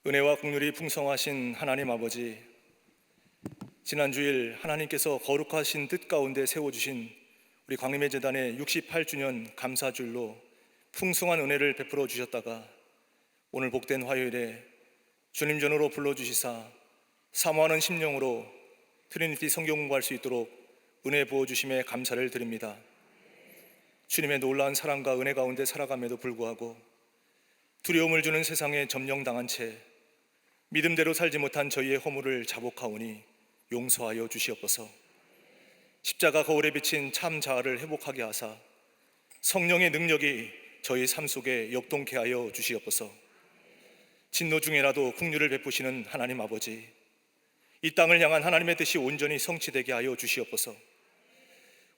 은혜와 긍휼이 풍성하신 하나님 아버지, 지난 주일 하나님께서 거룩하신 뜻 가운데 세워주신 우리 광림의 재단의 68주년 감사주일로 풍성한 은혜를 베풀어 주셨다가 오늘 복된 화요일에 주님 전으로 불러주시사 사모하는 심령으로 트리니티 성경 공부할 수 있도록 은혜 부어주심에 감사를 드립니다. 주님의 놀라운 사랑과 은혜 가운데 살아감에도 불구하고 두려움을 주는 세상에 점령당한 채 믿음대로 살지 못한 저희의 허물을 자복하오니 용서하여 주시옵소서. 십자가 거울에 비친 참 자아를 회복하게 하사 성령의 능력이 저희 삶 속에 역동케 하여 주시옵소서. 진노 중에라도 긍휼을 베푸시는 하나님 아버지, 이 땅을 향한 하나님의 뜻이 온전히 성취되게 하여 주시옵소서.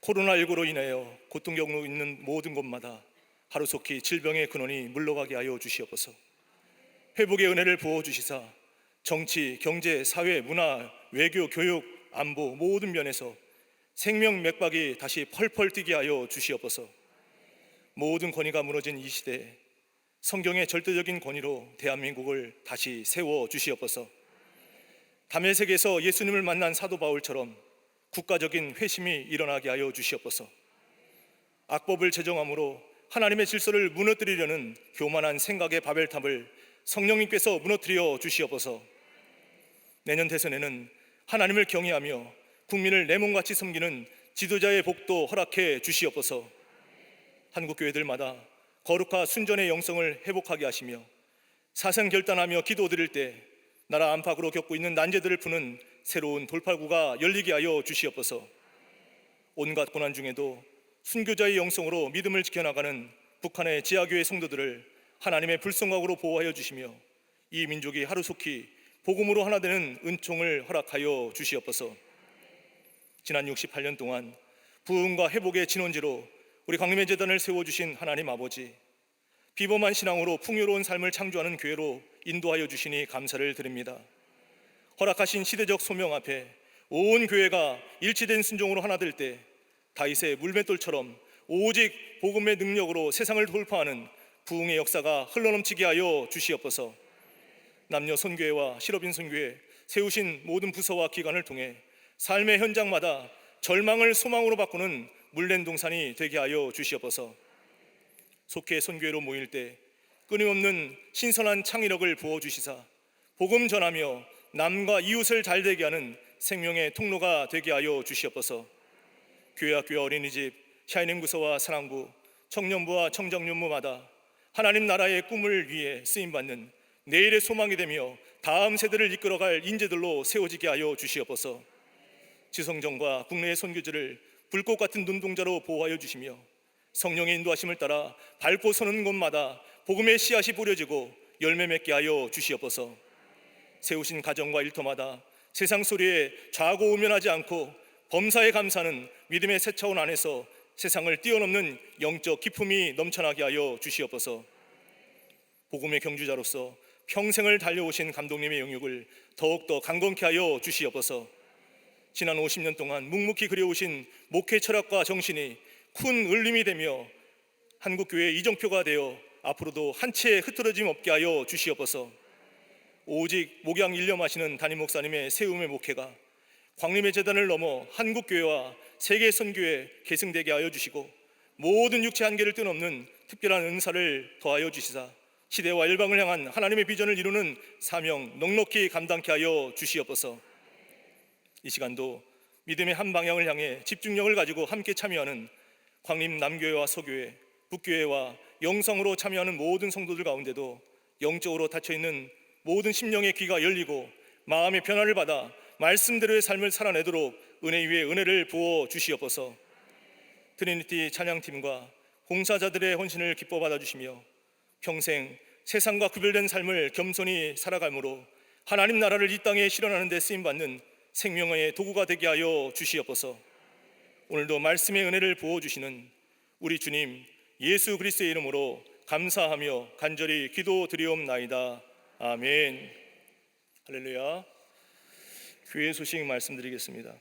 코로나19로 인하여 고통 겪고 있는 모든 곳마다 하루속히 질병의 근원이 물러가게 하여 주시옵소서. 회복의 은혜를 부어주시사 정치, 경제, 사회, 문화, 외교, 교육, 안보 모든 면에서 생명 맥박이 다시 펄펄 뛰게 하여 주시옵소서. 모든 권위가 무너진 이 시대에 성경의 절대적인 권위로 대한민국을 다시 세워 주시옵소서. 다메섹에서 예수님을 만난 사도 바울처럼 국가적인 회심이 일어나게 하여 주시옵소서. 악법을 제정함으로 하나님의 질서를 무너뜨리려는 교만한 생각의 바벨탑을 성령님께서 무너뜨려 주시옵소서. 내년 대선에는 하나님을 경외하며 국민을 내 몸같이 섬기는 지도자의 복도 허락해 주시옵소서. 한국 교회들마다 거룩과 순전의 영성을 회복하게 하시며 사생 결단하며 기도드릴 때 나라 안팎으로 겪고 있는 난제들을 푸는 새로운 돌파구가 열리게 하여 주시옵소서. 온갖 고난 중에도 순교자의 영성으로 믿음을 지켜나가는 북한의 지하교회 성도들을 하나님의 불성각으로 보호하여 주시며 이 민족이 하루속히 복음으로 하나 되는 은총을 허락하여 주시옵소서. 지난 68년 동안 부흥과 회복의 진원지로 우리 광림의 재단을 세워주신 하나님 아버지, 비범한 신앙으로 풍요로운 삶을 창조하는 교회로 인도하여 주시니 감사를 드립니다. 허락하신 시대적 소명 앞에 온 교회가 일치된 순종으로 하나 될 때 다윗의 물맷돌처럼 오직 복음의 능력으로 세상을 돌파하는 부흥의 역사가 흘러넘치게 하여 주시옵소서. 남녀 선교회와 실업인 선교회 세우신 모든 부서와 기관을 통해 삶의 현장마다 절망을 소망으로 바꾸는 물랜 동산이 되게 하여 주시옵소서. 속해 선교회로 모일 때 끊임없는 신선한 창의력을 부어주시사 복음 전하며 남과 이웃을 잘되게 하는 생명의 통로가 되게 하여 주시옵소서. 교회학교와 어린이집, 샤이닝 부서와 사랑부, 청년부와 청정년부마다 하나님 나라의 꿈을 위해 쓰임받는 내일의 소망이 되며 다음 세대를 이끌어갈 인재들로 세워지게 하여 주시옵소서. 지성정과 국내의 선교지를 불꽃 같은 눈동자로 보호하여 주시며 성령의 인도하심을 따라 밟고 서는 곳마다 복음의 씨앗이 뿌려지고 열매 맺게 하여 주시옵소서. 세우신 가정과 일터마다 세상 소리에 좌고우면하지 않고 범사에 감사하는 믿음의 새 차원 안에서 세상을 뛰어넘는 영적 기품이 넘쳐나게 하여 주시옵소서. 복음의 경주자로서 평생을 달려오신 감독님의 영역을 더욱더 강건케 하여 주시옵소서. 지난 50년 동안 묵묵히 그려오신 목회 철학과 정신이 큰 울림이 되며 한국교회의 이정표가 되어 앞으로도 한 채 흐트러짐 없게 하여 주시옵소서. 오직 목양 일념하시는 담임 목사님의 세움의 목회가 광림의 재단을 넘어 한국교회와 세계 선교에 계승되게 하여 주시고 모든 육체 한계를 뛰어넘는 특별한 은사를 더하여 주시사 시대와 일방을 향한 하나님의 비전을 이루는 사명 넉넉히 감당케 하여 주시옵소서. 이 시간도 믿음의 한 방향을 향해 집중력을 가지고 함께 참여하는 광림 남교회와 서교회, 북교회와 영성으로 참여하는 모든 성도들 가운데도 영적으로 닫혀있는 모든 심령의 귀가 열리고 마음의 변화를 받아 말씀대로의 삶을 살아내도록 은혜 위에 은혜를 부어 주시옵소서. 트리니티 찬양팀과 봉사자들의 헌신을 기뻐 받아주시며 평생 세상과 구별된 삶을 겸손히 살아감으로 하나님 나라를 이 땅에 실현하는 데 쓰임받는 생명의 도구가 되게 하여 주시옵소서. 오늘도 말씀의 은혜를 부어주시는 우리 주님 예수 그리스도의 이름으로 감사하며 간절히 기도드리옵나이다. 아멘. 할렐루야. 교회 소식 말씀드리겠습니다.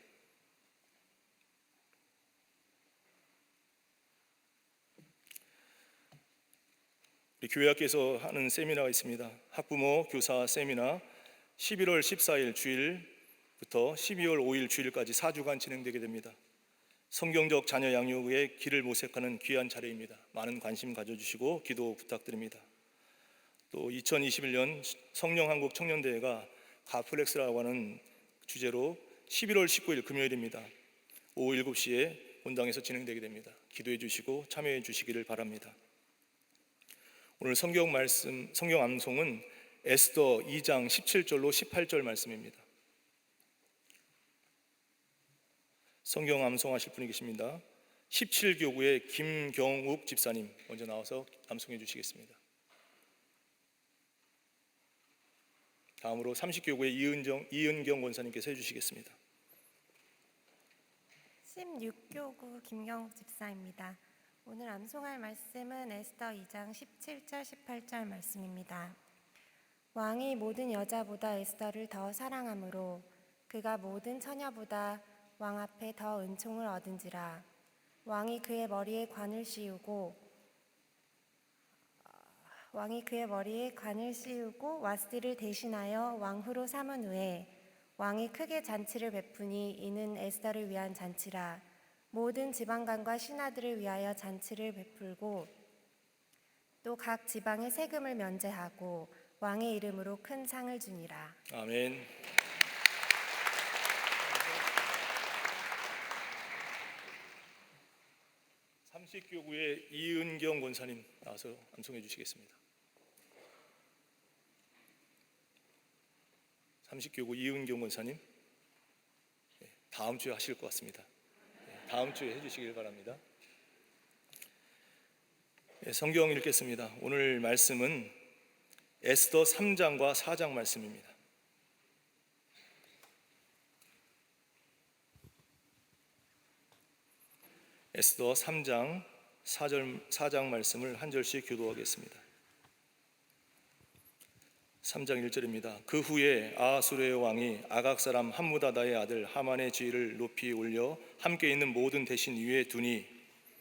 우리 교회학교에서 하는 세미나가 있습니다. 학부모 교사 세미나 11월 14일 주일부터 12월 5일 주일까지 4주간 진행되게 됩니다. 성경적 자녀 양육의 길을 모색하는 귀한 자리입니다. 많은 관심 가져주시고 기도 부탁드립니다. 또 2021년 성령한국 청년대회가 가플렉스라고 하는 주제로 11월 19일 금요일입니다. 오후 7시에 본당에서 진행되게 됩니다. 기도해 주시고 참여해 주시기를 바랍니다. 오늘 성경 암송은 에스더 2장 17절로 18절 말씀입니다. 성경 암송하실 분이 계십니다. 17교구의 김경욱 집사님 먼저 나와서 암송해 주시겠습니다. 다음으로 30교구의 이은경 권사님께서 해주시겠습니다. 16교구 김경욱 집사입니다. 오늘 암송할 말씀은 에스더 2장 17절 18절 말씀입니다. 왕이 모든 여자보다 에스더를 더 사랑하므로 그가 모든 처녀보다 왕 앞에 더 은총을 얻은지라. 왕이 그의 머리에 관을 씌우고 와스디를 대신하여 왕후로 삼은 후에 왕이 크게 잔치를 베푸니 이는 에스더를 위한 잔치라. 모든 지방간과 신하들을 위하여 잔치를 베풀고 또 각 지방의 세금을 면제하고 왕의 이름으로 큰 상을 주니라. 아멘. 삼식교구의 이은경 권사님 나와서 암송해 주시겠습니다. 삼식교구 이은경 권사님, 다음 주에 하실 것 같습니다. 다음 주에 해주시길 바랍니다. 성경 읽겠습니다. 오늘 말씀은 에스더 3장과 4장 말씀입니다. 에스더 3장 4장 말씀을 한 절씩 교도하겠습니다. 3장 1절입니다. 그 후에 아하수르의 왕이 아각 사람 함무다다의 아들 하만의 지위를 높이 올려 함께 있는 모든 대신 위에 두니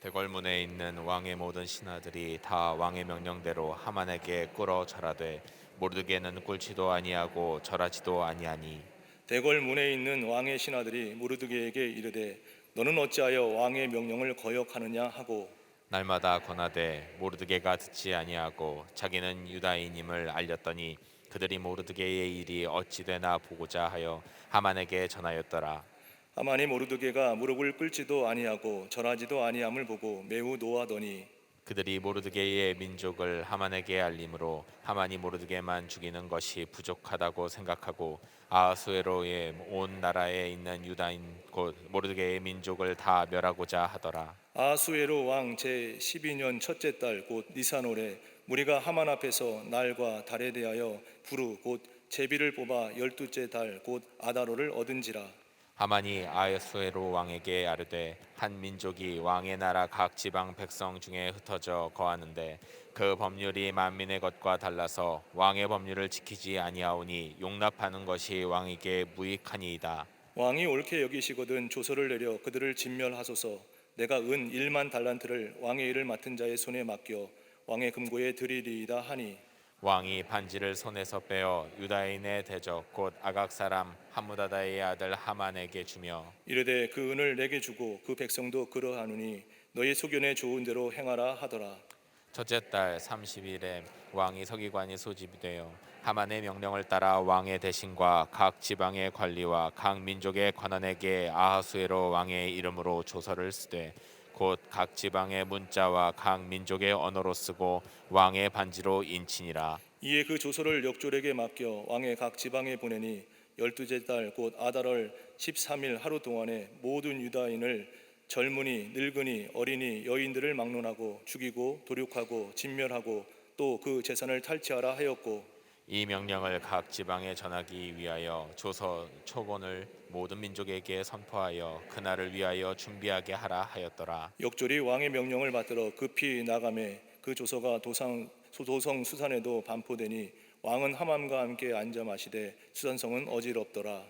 대궐문에 있는 왕의 모든 신하들이 다 왕의 명령대로 하만에게 꿇어 절하되 모르드게는 꿇지도 아니하고 절하지도 아니하니 대궐문에 있는 왕의 신하들이 모르드게에게 이르되 너는 어찌하여 왕의 명령을 거역하느냐 하고 날마다 권하되 모르드게가 듣지 아니하고 자기는 유다인임을 알렸더니 그들이 모르드게의 일이 어찌 되나 보고자 하여 하만에게 전하였더라. 하만이 모르드게가 무릎을 꿇지도 아니하고 절하지도 아니함을 보고 매우 노하더니 그들이 모르드게의 민족을 하만에게 알림으로 하만이 모르드게만 죽이는 것이 부족하다고 생각하고 아하수에로의 온 나라에 있는 유다인 곧 모르드게의 민족을 다 멸하고자 하더라. 아하수에로 왕 제 12년 첫째 달 곧 니산월에 무리가 하만 앞에서 날과 달에 대하여 부르 곧 제비를 뽑아 12째 달 곧 아다로를 얻은지라. 하만이 아하수에로 왕에게 아뢰되 한 민족이 왕의 나라 각 지방 백성 중에 흩어져 거하는데 그 법률이 만민의 것과 달라서 왕의 법률을 지키지 아니하오니 용납하는 것이 왕에게 무익하니이다. 왕이 옳게 여기시거든 조서를 내려 그들을 진멸하소서. 내가 은 1만 달란트를 왕의 일을 맡은 자의 손에 맡겨 왕의 금고에 드리리이다 하니 왕이 반지를 손에서 빼어 유다인의 대적 곧 아각 사람 함무다다의 아들 하만에게 주며 이르되 그 은을 내게 주고 그 백성도 그러하노니 너희 소견에 좋은 대로 행하라 하더라. 첫째 달 30일에 왕이 서기관이 소집이 되어 하만의 명령을 따라 왕의 대신과 각 지방의 관리와 각 민족의 관원에게 아하수에로 왕의 이름으로 조서를 쓰되 곧 각 지방의 문자와 각 민족의 언어로 쓰고 왕의 반지로 인치니라. 이에 그 조서를 역졸에게 맡겨 왕의 각 지방에 보내니 12째 달 곧 아달월 13일 하루 동안에 모든 유다인을 젊은이, 늙은이, 어린이, 여인들을 막론하고 죽이고 도륙하고 진멸하고 또 그 재산을 탈취하라 하였고 이 명령을 각 지방에 전하기 위하여 조서 초본을 모든 민족에게 선포하여 그날을 위하여 준비하게 하라 하였더라. 역졸이 왕의 명령을 받들어 급히 나가매 그 조서가 도성 수산에도 반포되니 왕은 하만과 함께 앉아 마시되 수산성은 어지럽더라.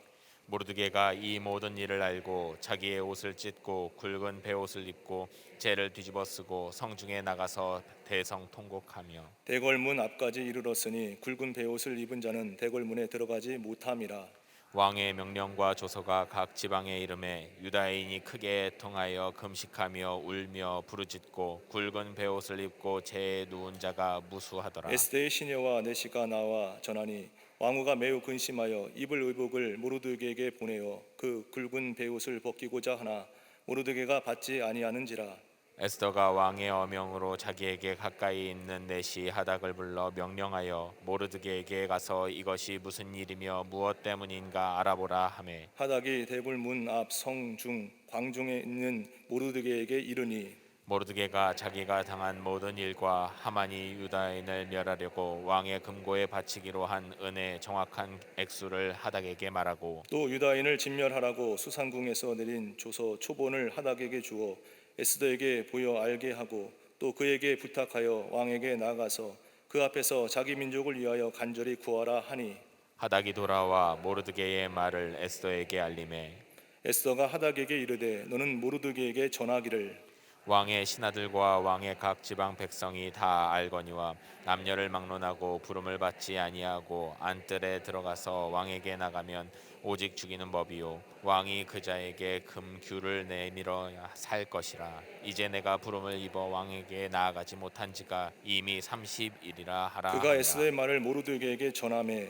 모르드게가 이 모든 일을 알고 자기의 옷을 찢고 굵은 베옷을 입고 재를 뒤집어 쓰고 성중에 나가서 대성 통곡하며 대궐문 앞까지 이르렀으니 굵은 베옷을 입은 자는 대궐문에 들어가지 못함이라. 왕의 명령과 조서가 각 지방에 이름에 유다인이 크게 통하여 금식하며 울며 부르짖고 굵은 베옷을 입고 재에 누운 자가 무수하더라. 에스더의 시녀와 내시가 나와 전하니 왕후가 매우 근심하여 입을 의복을 모르드게에게 보내어 그 굵은 베옷을 벗기고자 하나 모르드게가 받지 아니하는지라. 에스더가 왕의 어명으로 자기에게 가까이 있는 내시 하닥을 불러 명령하여 모르드게에게 가서 이것이 무슨 일이며 무엇 때문인가 알아보라 하매 하닥이 대궐문 앞 성중 광중에 있는 모르드게에게 이르니 모르드게가 자기가 당한 모든 일과 하만이 유다인을 멸하려고 왕의 금고에 바치기로 한 은의 정확한 액수를 하닥에게 말하고 또 유다인을 진멸하라고 수상궁에서 내린 조서 초본을 하닥에게 주어 에스더에게 보여 알게 하고 또 그에게 부탁하여 왕에게 나가서 그 앞에서 자기 민족을 위하여 간절히 구하라 하니 하닥이 돌아와 모르드게의 말을 에스더에게 알림해 에스더가 하닥에게 이르되 너는 모르드게에게 전하기를 왕의 신하들과 왕의 각 지방 백성이 다 알거니와 남녀를 막론하고 부름을 받지 아니하고 안뜰에 들어가서 왕에게 나가면 오직 죽이는 법이요 왕이 그 자에게 금규를 내밀어야 살 것이라. 이제 내가 부름을 입어 왕에게 나아가지 못한 지가 이미 30일이라 하라. 그가 하니라. 에스더의 말을 모르드게에게 전하매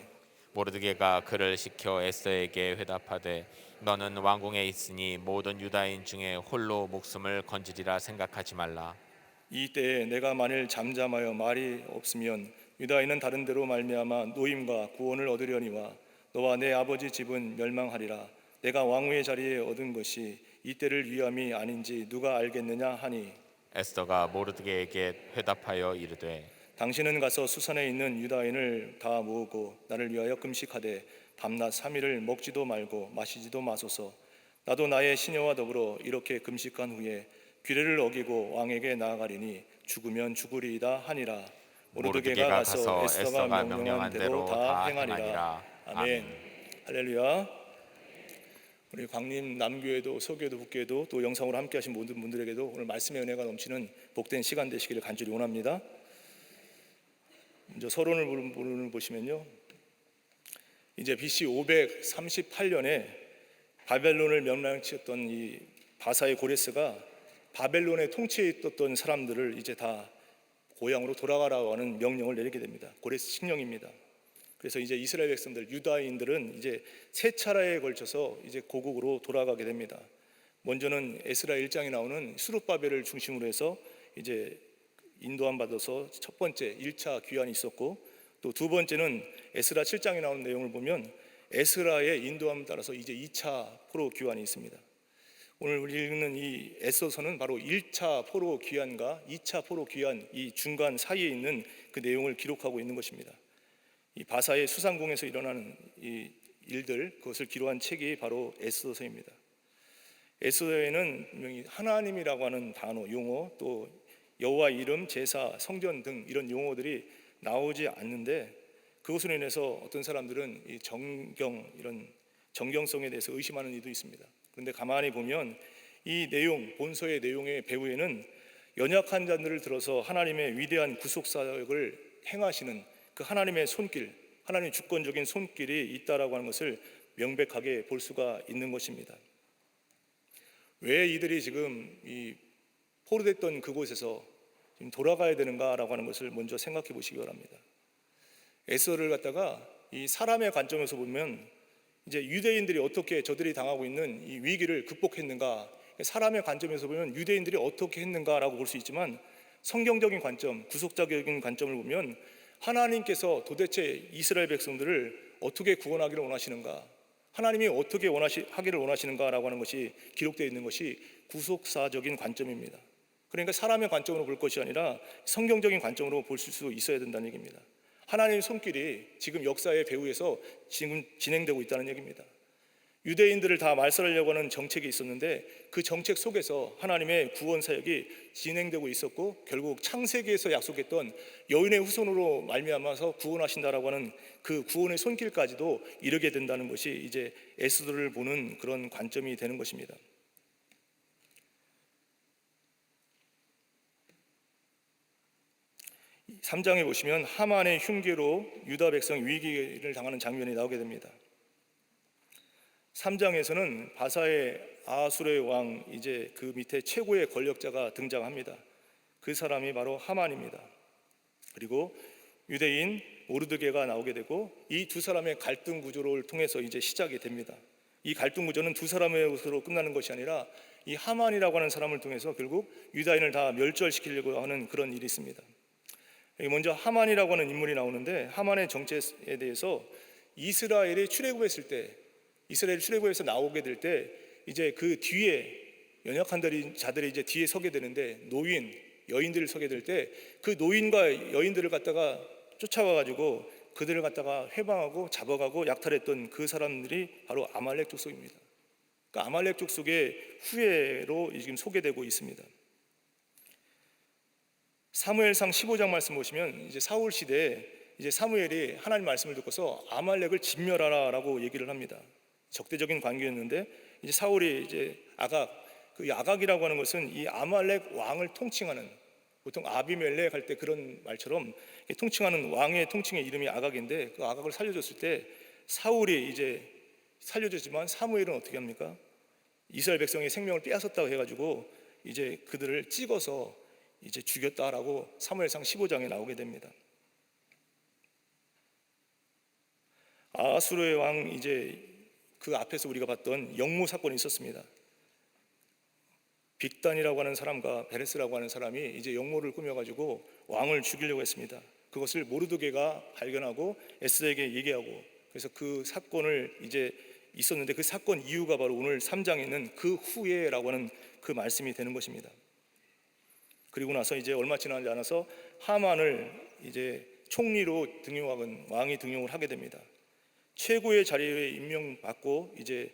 모르드게가 그를 시켜 에스더에게 회답하되 너는 왕궁에 있으니 모든 유다인 중에 홀로 목숨을 건지리라 생각하지 말라. 이때에 내가 만일 잠잠하여 말이 없으면 유다인은 다른 데로 말미암아 노임과 구원을 얻으려니와 너와 내 아버지 집은 멸망하리라. 내가 왕후의 자리에 얻은 것이 이때를 위함이 아닌지 누가 알겠느냐 하니 에스더가 모르드게에게 회답하여 이르되 당신은 가서 수산에 있는 유다인을 다 모으고 나를 위하여 금식하되 밤낮 3일을 먹지도 말고 마시지도 마소서. 나도 나의 시녀와 더불어 이렇게 금식한 후에 규례를 어기고 왕에게 나아가리니 죽으면 죽으리이다 하니라. 모르드게가 가서 에스더가 명령한 대로 다 행하니라. 아멘. 할렐루야. 우리 광림 남교회도 서교회도 북교회도 또 영상으로 함께하신 모든 분들에게도 오늘 말씀의 은혜가 넘치는 복된 시간 되시기를 간절히 원합니다. 먼저 서론을 보시면요, 이제 BC 538년에 바벨론을 멸망시켰던 이 바사의 고레스가 바벨론의 통치에 있었던 사람들을 이제 다 고향으로 돌아가라고 하는 명령을 내리게 됩니다. 고레스 칙령입니다. 그래서 이제 이스라엘 백성들, 유다인들은 이제 세 차례에 걸쳐서 이제 고국으로 돌아가게 됩니다. 먼저는 에스라 1장에 나오는 스룹바벨을 중심으로 해서 이제 인도함 받아서 첫 번째 1차 귀환이 있었고, 또 두 번째는 에스라 7장에 나오는 내용을 보면 에스라의 인도함을 따라서 이제 2차 포로 귀환이 있습니다. 오늘 우리 읽는 이 에스더서는 바로 1차 포로 귀환과 2차 포로 귀환 이 중간 사이에 있는 그 내용을 기록하고 있는 것입니다. 이 바사의 수상궁에서 일어나는 이 일들, 그것을 기록한 책이 바로 에스더서입니다. 에스더에는 분명히 하나님이라고 하는 단어, 용어, 또 여호와 이름, 제사, 성전 등 이런 용어들이 나오지 않는데, 그것으로 인해서 어떤 사람들은 이 이런 정경성에 대해서 의심하는 이도 있습니다. 그런데 가만히 보면 이 내용, 본서의 내용의 배후에는 연약한 자들을 들어서 하나님의 위대한 구속사역을 행하시는 그 하나님의 손길, 하나님의 주권적인 손길이 있다라고 하는 것을 명백하게 볼 수가 있는 것입니다. 왜 이들이 지금 이 포로됐던 그곳에서 지금 돌아가야 되는가라고 하는 것을 먼저 생각해 보시기 바랍니다. 에스더를 갖다가 이 사람의 관점에서 보면 이제 유대인들이 어떻게 저들이 당하고 있는 이 위기를 극복했는가, 사람의 관점에서 보면 유대인들이 어떻게 했는가라고 볼 수 있지만, 성경적인 관점, 구속자적인 관점을 보면 하나님께서 도대체 이스라엘 백성들을 어떻게 구원하기를 원하시는가, 하나님이 어떻게 하기를 원하시는가라고 하는 것이 기록되어 있는 것이 구속사적인 관점입니다. 그러니까 사람의 관점으로 볼 것이 아니라 성경적인 관점으로 볼 수 있어야 된다는 얘기입니다. 하나님의 손길이 지금 역사의 배후에서 지금 진행되고 있다는 얘기입니다. 유대인들을 다 말살하려고 하는 정책이 있었는데 그 정책 속에서 하나님의 구원 사역이 진행되고 있었고, 결국 창세기에서 약속했던 여인의 후손으로 말미암아서 구원하신다라고 하는 그 구원의 손길까지도 이르게 된다는 것이 이제 에스더를 보는 그런 관점이 되는 것입니다. 3장에 보시면 하만의 흉계로 유다 백성 위기를 당하는 장면이 나오게 됩니다. 3장에서는 바사의 아수르의 왕, 이제 그 밑에 최고의 권력자가 등장합니다. 그 사람이 바로 하만입니다. 그리고 유대인 모르드게가 나오게 되고, 이 두 사람의 갈등 구조를 통해서 이제 시작이 됩니다. 이 갈등 구조는 두 사람의 것으로 끝나는 것이 아니라 이 하만이라고 하는 사람을 통해서 결국 유다인을 다 멸절시키려고 하는 그런 일이 있습니다. 먼저 하만이라고 하는 인물이 나오는데, 하만의 정체에 대해서 이스라엘이 출애굽했을 때, 이스라엘 출애굽에서 나오게 될 때 이제 그 뒤에 연약한 자들이 이제 뒤에 서게 되는데, 노인, 여인들을 서게 될 때 그 노인과 여인들을 갖다가 쫓아와 가지고 그들을 갖다가 회방하고 잡아가고 약탈했던 그 사람들이 바로 아말렉 족속입니다. 그러니까 아말렉 족속의 후예로 지금 소개되고 있습니다. 사무엘상 15장 말씀 보시면 이제 사울 시대에 이제 사무엘이 하나님 말씀을 듣고서 아말렉을 진멸하라라고 얘기를 합니다. 적대적인 관계였는데 이제 사울이 이제 그 아각이라고 하는 것은 이 아말렉 왕을 통칭하는, 보통 아비멜렉 할 때 그런 말처럼 통칭하는 왕의 통칭의 이름이 아각인데, 그 아각을 살려줬을 때 사울이 이제 살려줬지만 사무엘은 어떻게 합니까? 이스라엘 백성의 생명을 빼앗았다고 해가지고 이제 그들을 찍어서 이제 죽였다라고 사무엘상 15장에 나오게 됩니다. 아수르의 왕, 이제 그 앞에서 우리가 봤던 영모 사건이 있었습니다. 빅단이라고 하는 사람과 베레스라고 하는 사람이 이제 영모를 꾸며가지고 왕을 죽이려고 했습니다. 그것을 모르드게가 발견하고 에스더에게 얘기하고, 그래서 그 사건을 이제 있었는데, 그 사건 이유가 바로 오늘 3장에 있는 그 후에라고 하는 그 말씀이 되는 것입니다. 그리고 나서 이제 얼마 지나지 않아서 하만을 이제 총리로 등용하건 왕이 등용을 하게 됩니다. 최고의 자리에 임명받고 이제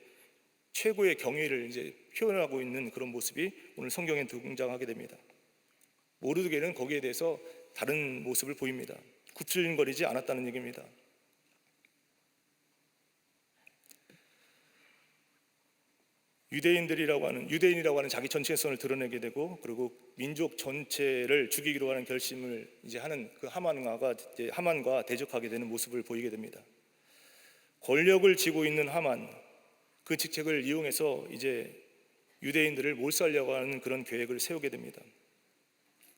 최고의 경위를 이제 표현하고 있는 그런 모습이 오늘 성경에 등장하게 됩니다. 모르드게는 거기에 대해서 다른 모습을 보입니다. 굽슬거리지 않았다는 얘기입니다. 유대인이라고 하는 자기 정체성을 드러내게 되고, 그리고 민족 전체를 죽이기로 하는 결심을 이제 하는 그 하만과 대적하게 되는 모습을 보이게 됩니다. 권력을 쥐고 있는 하만, 그 직책을 이용해서 이제 유대인들을 몰살려고 하는 그런 계획을 세우게 됩니다.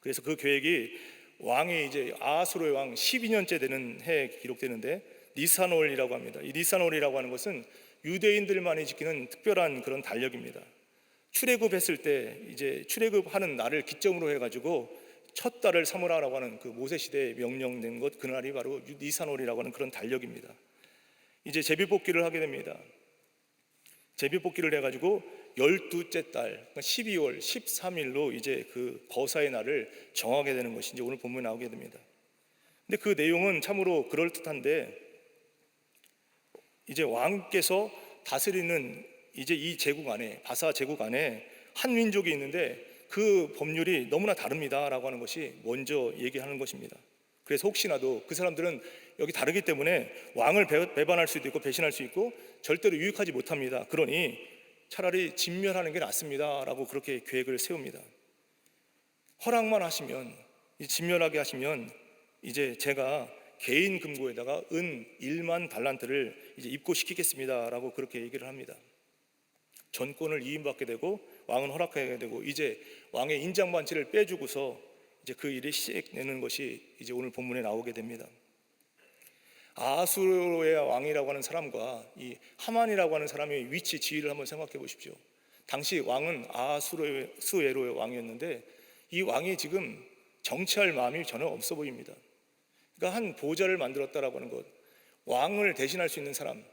그래서 그 계획이 왕이 이제 아하수르의 왕 12년째 되는 해에 기록되는데, 니산월이라고 합니다. 이 니산월이라고 하는 것은 유대인들만이 지키는 특별한 그런 달력입니다. 출애굽했을 때 이제 출애굽하는 날을 기점으로 해가지고 첫 달을 삼으라라고 하는 그 모세 시대에 명령된 것, 그날이 바로 니산월이라고 하는 그런 달력입니다. 이제 제비뽑기를 하게 됩니다. 제비뽑기를 해가지고 12째 달, 그러니까 12월 13일로 이제 그 거사의 날을 정하게 되는 것이 이제 오늘 본문에 나오게 됩니다. 근데 그 내용은 참으로 그럴듯한데, 이제 왕께서 다스리는 이제 이 제국 안에, 바사 제국 안에 한 민족이 있는데 그 법률이 너무나 다릅니다라고 하는 것이 먼저 얘기하는 것입니다. 그래서 혹시나도 그 사람들은 여기 다르기 때문에 왕을 배반할 수도 있고 배신할 수 있고 절대로 유익하지 못합니다. 그러니 차라리 진멸하는 게 낫습니다라고 그렇게 계획을 세웁니다. 허락만 하시면, 진멸하게 하시면 이제 제가 개인 금고에다가 은 1만 달란트를 이제 입고시키겠습니다라고 그렇게 얘기를 합니다. 전권을 이임받게 되고 왕은 허락하게 되고, 이제 왕의 인장반지를 빼주고서 이제 그 일이 시작되는 것이 이제 오늘 본문에 나오게 됩니다. 아하수르의 왕이라고 하는 사람과 이 하만이라고 하는 사람의 위치 지위를 한번 생각해 보십시오. 당시 왕은 아하수에로의 왕이었는데 이 왕이 지금 정치할 마음이 전혀 없어 보입니다. 그러니까 한 보좌를 만들었다라고 하는 것, 왕을 대신할 수 있는 사람,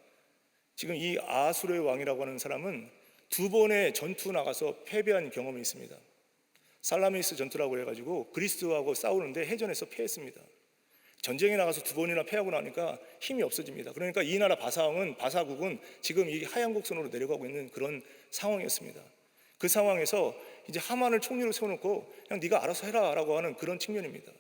지금 이 아하수르의 왕이라고 하는 사람은 2번의 전투 나가서 패배한 경험이 있습니다. 살라미스 전투라고 해가지고 그리스도하고 싸우는데 해전에서 패했습니다. 전쟁에 나가서 두 번이나 패하고 나니까 힘이 없어집니다. 그러니까 이 나라 바사국은 지금 이 하얀 곡선으로 내려가고 있는 그런 상황이었습니다. 그 상황에서 이제 하만을 총리로 세워놓고 그냥 네가 알아서 해라라고 하는 그런 측면입니다.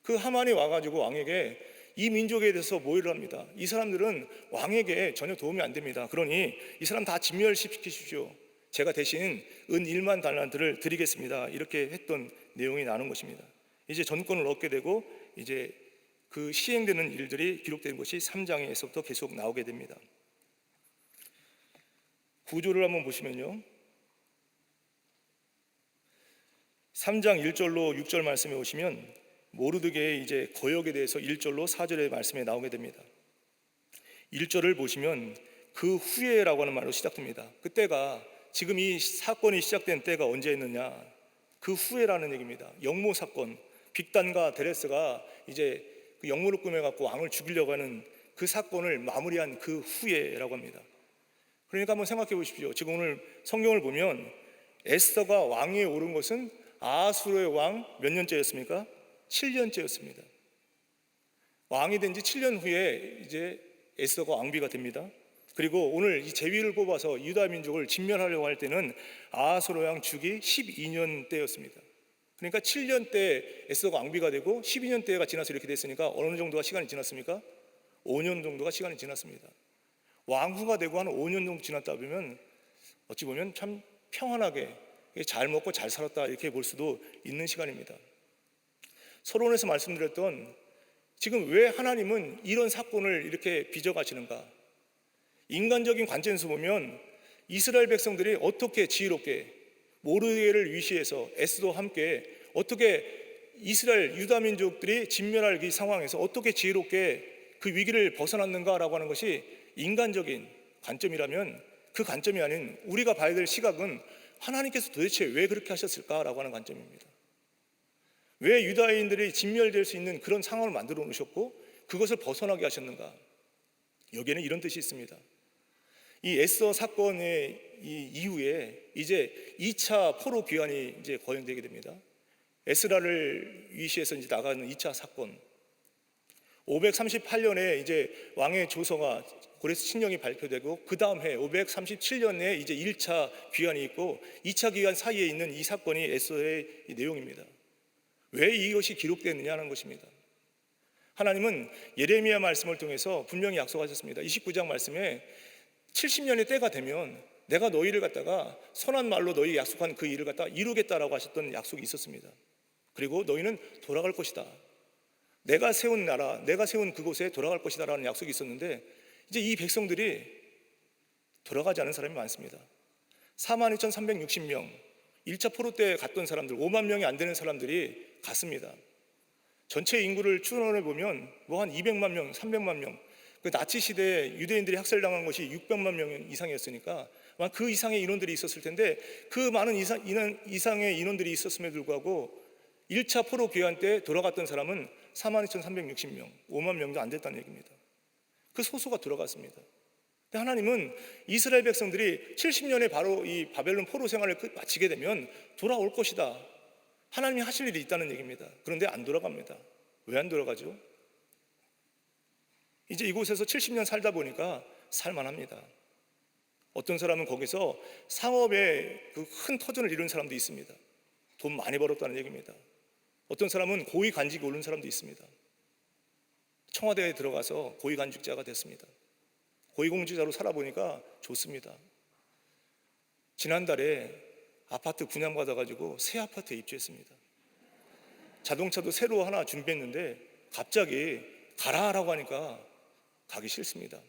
그 하만이 와가지고 왕에게 이 민족에 대해서 모의를 합니다. 이 사람들은 왕에게 전혀 도움이 안 됩니다. 그러니 이 사람 다 진멸시키십시오. 제가 대신 은 1만 달란트를 드리겠습니다. 이렇게 했던 내용이 나오는 것입니다. 이제 전권을 얻게 되고 이제 그 시행되는 일들이 기록된 것이 3장에서부터 계속 나오게 됩니다. 구조를 한번 보시면요, 3장 1절로 6절 말씀에 오시면 모르드게의 이제 거역에 대해서 1절로 4절의 말씀에 나오게 됩니다. 1절을 보시면 그 후에라고 하는 말로 시작됩니다. 그때가 지금 이 사건이 시작된 때가 언제였느냐, 그 후에라는 얘기입니다. 영모 사건, 빅단과 데레스가 이제 그 영모를 꾸며갖고 왕을 죽이려고 하는 그 사건을 마무리한 그 후에라고 합니다. 그러니까 한번 생각해 보십시오. 지금 오늘 성경을 보면 에스더가 왕위에 오른 것은 아하수르의 왕 몇 년째였습니까? 7년째였습니다. 왕이 된 지 7년 후에 이제 에스더가 왕비가 됩니다. 그리고 오늘 이 제위를 뽑아서 유다 민족을 진멸하려고 할 때는 아하수르 왕 주기 12년 때였습니다. 그러니까 7년 때 에스더가 왕비가 되고 12년 때가 지나서 이렇게 됐으니까 어느 정도가 시간이 지났습니까? 5년 정도가 시간이 지났습니다. 왕후가 되고 한 5년 정도 지났다 보면 어찌 보면 참 평안하게 잘 먹고 잘 살았다 이렇게 볼 수도 있는 시간입니다. 서론에서 말씀드렸던 지금 왜 하나님은 이런 사건을 이렇게 빚어가시는가? 인간적인 관점에서 보면 이스라엘 백성들이 어떻게 지혜롭게 모르드게를 위시해서 에스더와 함께 어떻게 이스라엘 유다 민족들이 진멸할 이 상황에서 어떻게 지혜롭게 그 위기를 벗어났는가라고 하는 것이 인간적인 관점이라면 그 관점이 아닌 우리가 봐야 될 시각은 하나님께서 도대체 왜 그렇게 하셨을까라고 하는 관점입니다. 왜 유다인들이 진멸될 수 있는 그런 상황을 만들어 놓으셨고 그것을 벗어나게 하셨는가? 여기에는 이런 뜻이 있습니다. 이 에스더 사건의 이후에 이제 2차 포로 귀환이 이제 거행되게 됩니다. 에스라를 위시해서 이제 나가는 2차 사건. 538년에 이제 왕의 조서가 고레스 칙령이 발표되고 그 다음 해 537년에 이제 1차 귀환이 있고 2차 귀환 사이에 있는 이 사건이 에스더의 이 내용입니다. 왜 이것이 기록되느냐는 것입니다. 하나님은 예레미야 말씀을 통해서 분명히 약속하셨습니다. 29장 말씀에 70년의 때가 되면 내가 너희를 갖다가 선한 말로 너희 약속한 그 일을 갖다가 이루겠다라고 하셨던 약속이 있었습니다. 그리고 너희는 돌아갈 것이다. 내가 세운 나라, 내가 세운 그곳에 돌아갈 것이다 라는 약속이 있었는데 이제 이 백성들이 돌아가지 않은 사람이 많습니다. 42,360명 1차 포로 때 갔던 사람들 5만 명이 안 되는 사람들이 갔습니다. 전체 인구를 추론해 보면 뭐 한 200만 명, 300만 명. 그 나치 시대에 유대인들이 학살당한 것이 600만 명 이상이었으니까 아마 그 이상의 인원들이 있었을 텐데 그 많은 이상의 인원들이 있었음에도 불구하고 1차 포로 귀환 때 돌아갔던 사람은 42,360명, 5만 명도 안 됐다는 얘기입니다. 그 소수가 돌아갔습니다. 하나님은 이스라엘 백성들이 70년에 바로 이 바벨론 포로 생활을 마치게 되면 돌아올 것이다. 하나님이 하실 일이 있다는 얘기입니다. 그런데 안 돌아갑니다. 왜 안 돌아가죠? 이제 이곳에서 70년 살다 보니까 살만합니다. 어떤 사람은 거기서 상업의 그 큰 터전을 이룬 사람도 있습니다. 돈 많이 벌었다는 얘기입니다. 어떤 사람은 고위 관직에 오른 사람도 있습니다. 청와대에 들어가서 고위 관직자가 됐습니다. 고위공직자로 살아보니까 좋습니다. 지난달에 아파트 분양받아가지고 새 아파트에 입주했습니다. 자동차도 새로 하나 준비했는데 갑자기 가라라고 하니까 가기 싫습니다.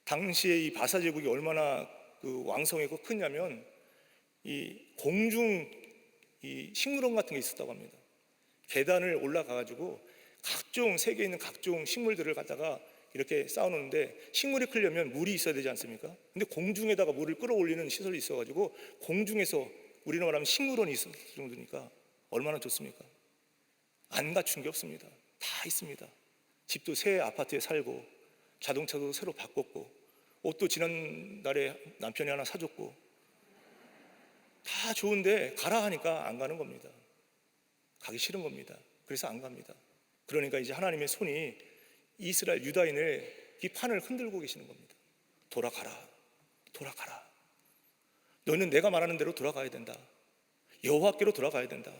당시에 이 바사 제국이 얼마나 그 왕성했고 크냐면 이 공중 이 식물원 같은 게 있었다고 합니다. 계단을 올라가가지고 각종 세계에 있는 각종 식물들을 갖다가 이렇게 쌓아놓는데 식물이 크려면 물이 있어야 되지 않습니까? 근데 공중에다가 물을 끌어올리는 시설이 있어가지고 공중에서 우리는 말하면 식물원이 있을 정도니까 얼마나 좋습니까? 안 갖춘 게 없습니다. 다 있습니다. 집도 새 아파트에 살고 자동차도 새로 바꿨고 옷도 지난달에 남편이 하나 사줬고 다 좋은데 가라 하니까 안 가는 겁니다. 가기 싫은 겁니다. 그래서 안 갑니다. 그러니까 이제 하나님의 손이 이스라엘 유다인의 이 판을 흔들고 계시는 겁니다. 돌아가라, 돌아가라. 너는 내가 말하는 대로 돌아가야 된다. 여호와께로 돌아가야 된다.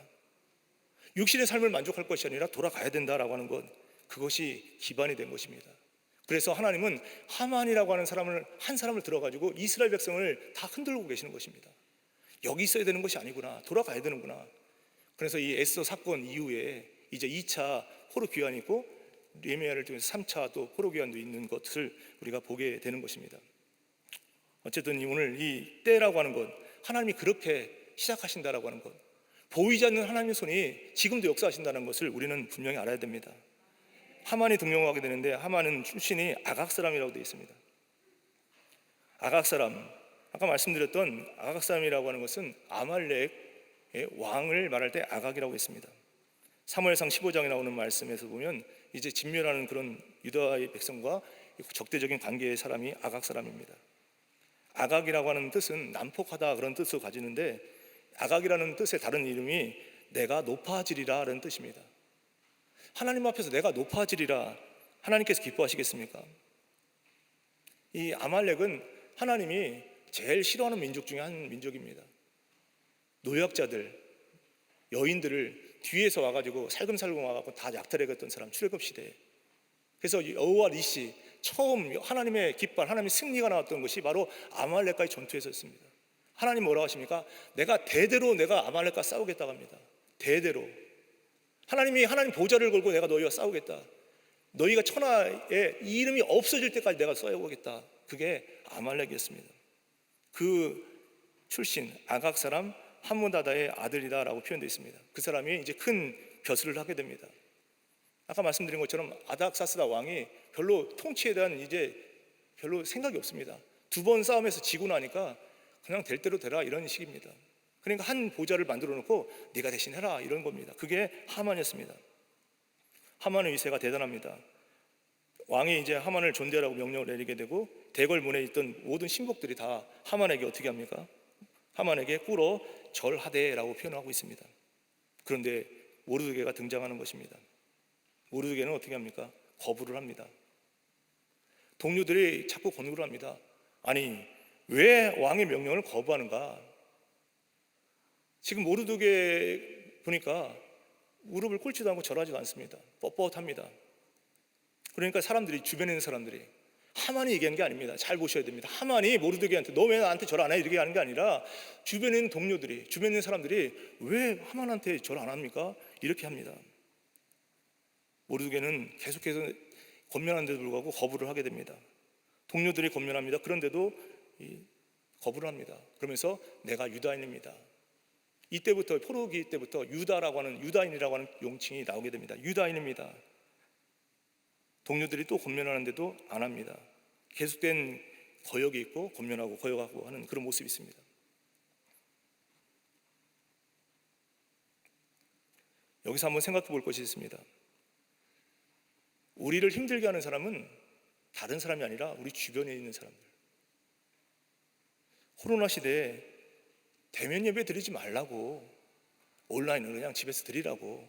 육신의 삶을 만족할 것이 아니라 돌아가야 된다라고 하는 것, 그것이 기반이 된 것입니다. 그래서 하나님은 하만이라고 하는 한 사람을 들어가지고 이스라엘 백성을 다 흔들고 계시는 것입니다. 여기 있어야 되는 것이 아니구나, 돌아가야 되는구나. 그래서 이 에스더 사건 이후에 이제 2차 포로 귀환이 있고 느헤미야를 통해서 3차 또 포로 귀환도 있는 것을 우리가 보게 되는 것입니다. 어쨌든 오늘 이 때라고 하는 것, 하나님이 그렇게 시작하신다라고 하는 것, 보이지 않는 하나님의 손이 지금도 역사하신다는 것을 우리는 분명히 알아야 됩니다. 하만이 등용하게 되는데 하만은 출신이 아각 사람이라고 되어 있습니다. 아각 사람, 아까 말씀드렸던 아각 사람이라고 하는 것은 아말렉의 왕을 말할 때 아각이라고 했습니다. 사무엘상 15장에 나오는 말씀에서 보면 이제 진멸하는 그런 유다의 백성과 적대적인 관계의 사람이 아각 사람입니다. 아각이라고 하는 뜻은 난폭하다 그런 뜻을 가지는데, 아각이라는 뜻의 다른 이름이 내가 높아지리라 라는 뜻입니다. 하나님 앞에서 내가 높아지리라, 하나님께서 기뻐하시겠습니까? 이 아말렉은 하나님이 제일 싫어하는 민족 중에 한 민족입니다. 노약자들, 여인들을 뒤에서 와가지고 살금살금 와가지고 다 약탈해갔던 사람, 출애굽 시대에. 그래서 여호와 니시, 처음 하나님의 깃발, 하나님의 승리가 나왔던 것이 바로 아말렉과의 전투에서였습니다. 하나님 뭐라고 하십니까? 내가 대대로 내가 아말렉과 싸우겠다고 합니다. 대대로. 하나님 보좌를 걸고 내가 너희와 싸우겠다. 너희가 천하에 이름이 없어질 때까지 내가 싸우겠다. 그게 아말렉이었습니다. 그 출신 아각 사람 함므다다의 아들이다라고 표현되어 있습니다. 그 사람이 이제 큰 벼슬을 하게 됩니다. 아까 말씀드린 것처럼 아닥사스다 왕이 별로 통치에 대한 이제 별로 생각이 없습니다. 2번 싸움에서 지고 나니까 그냥 될 대로 되라 이런 식입니다. 그러니까 한 보좌를 만들어 놓고 네가 대신 해라 이런 겁니다. 그게 하만이었습니다. 하만의 위세가 대단합니다. 왕이 이제 하만을 존대하라고 명령을 내리게 되고 대궐문에 있던 모든 신복들이 다 하만에게 어떻게 합니까? 하만에게 꿇어 절하되라고 표현하고 있습니다. 그런데 모르드게가 등장하는 것입니다. 모르드게는 어떻게 합니까? 거부를 합니다. 동료들이 자꾸 권유를 합니다. 아니 왜 왕의 명령을 거부하는가? 지금 모르드게 보니까 무릎을 꿇지도 않고 절하지도 않습니다. 뻣뻣합니다. 그러니까 사람들이, 주변에 있는 사람들이, 하만이 얘기한 게 아닙니다. 잘 보셔야 됩니다. 하만이 모르드게한테 너 왜 나한테 절 안 해? 이렇게 하는 게 아니라 주변에 있는 동료들이, 주변에 있는 사람들이 왜 하만한테 절 안 합니까? 이렇게 합니다. 모르드게는 계속해서 권면하는데도 불구하고 거부를 하게 됩니다. 동료들이 권면합니다. 그런데도 거부를 합니다. 그러면서 내가 유다인입니다. 이때부터 포로기 때부터 유다라고 하는, 유다인이라고 하는 용칭이 나오게 됩니다. 유다인입니다. 동료들이 또 권면하는데도 안 합니다. 계속된 거역이 있고 권면하고 거역하고 하는 그런 모습이 있습니다. 여기서 한번 생각해 볼 것이 있습니다. 우리를 힘들게 하는 사람은 다른 사람이 아니라 우리 주변에 있는 사람들. 코로나 시대에 대면 예배 드리지 말라고, 온라인으로 그냥 집에서 드리라고.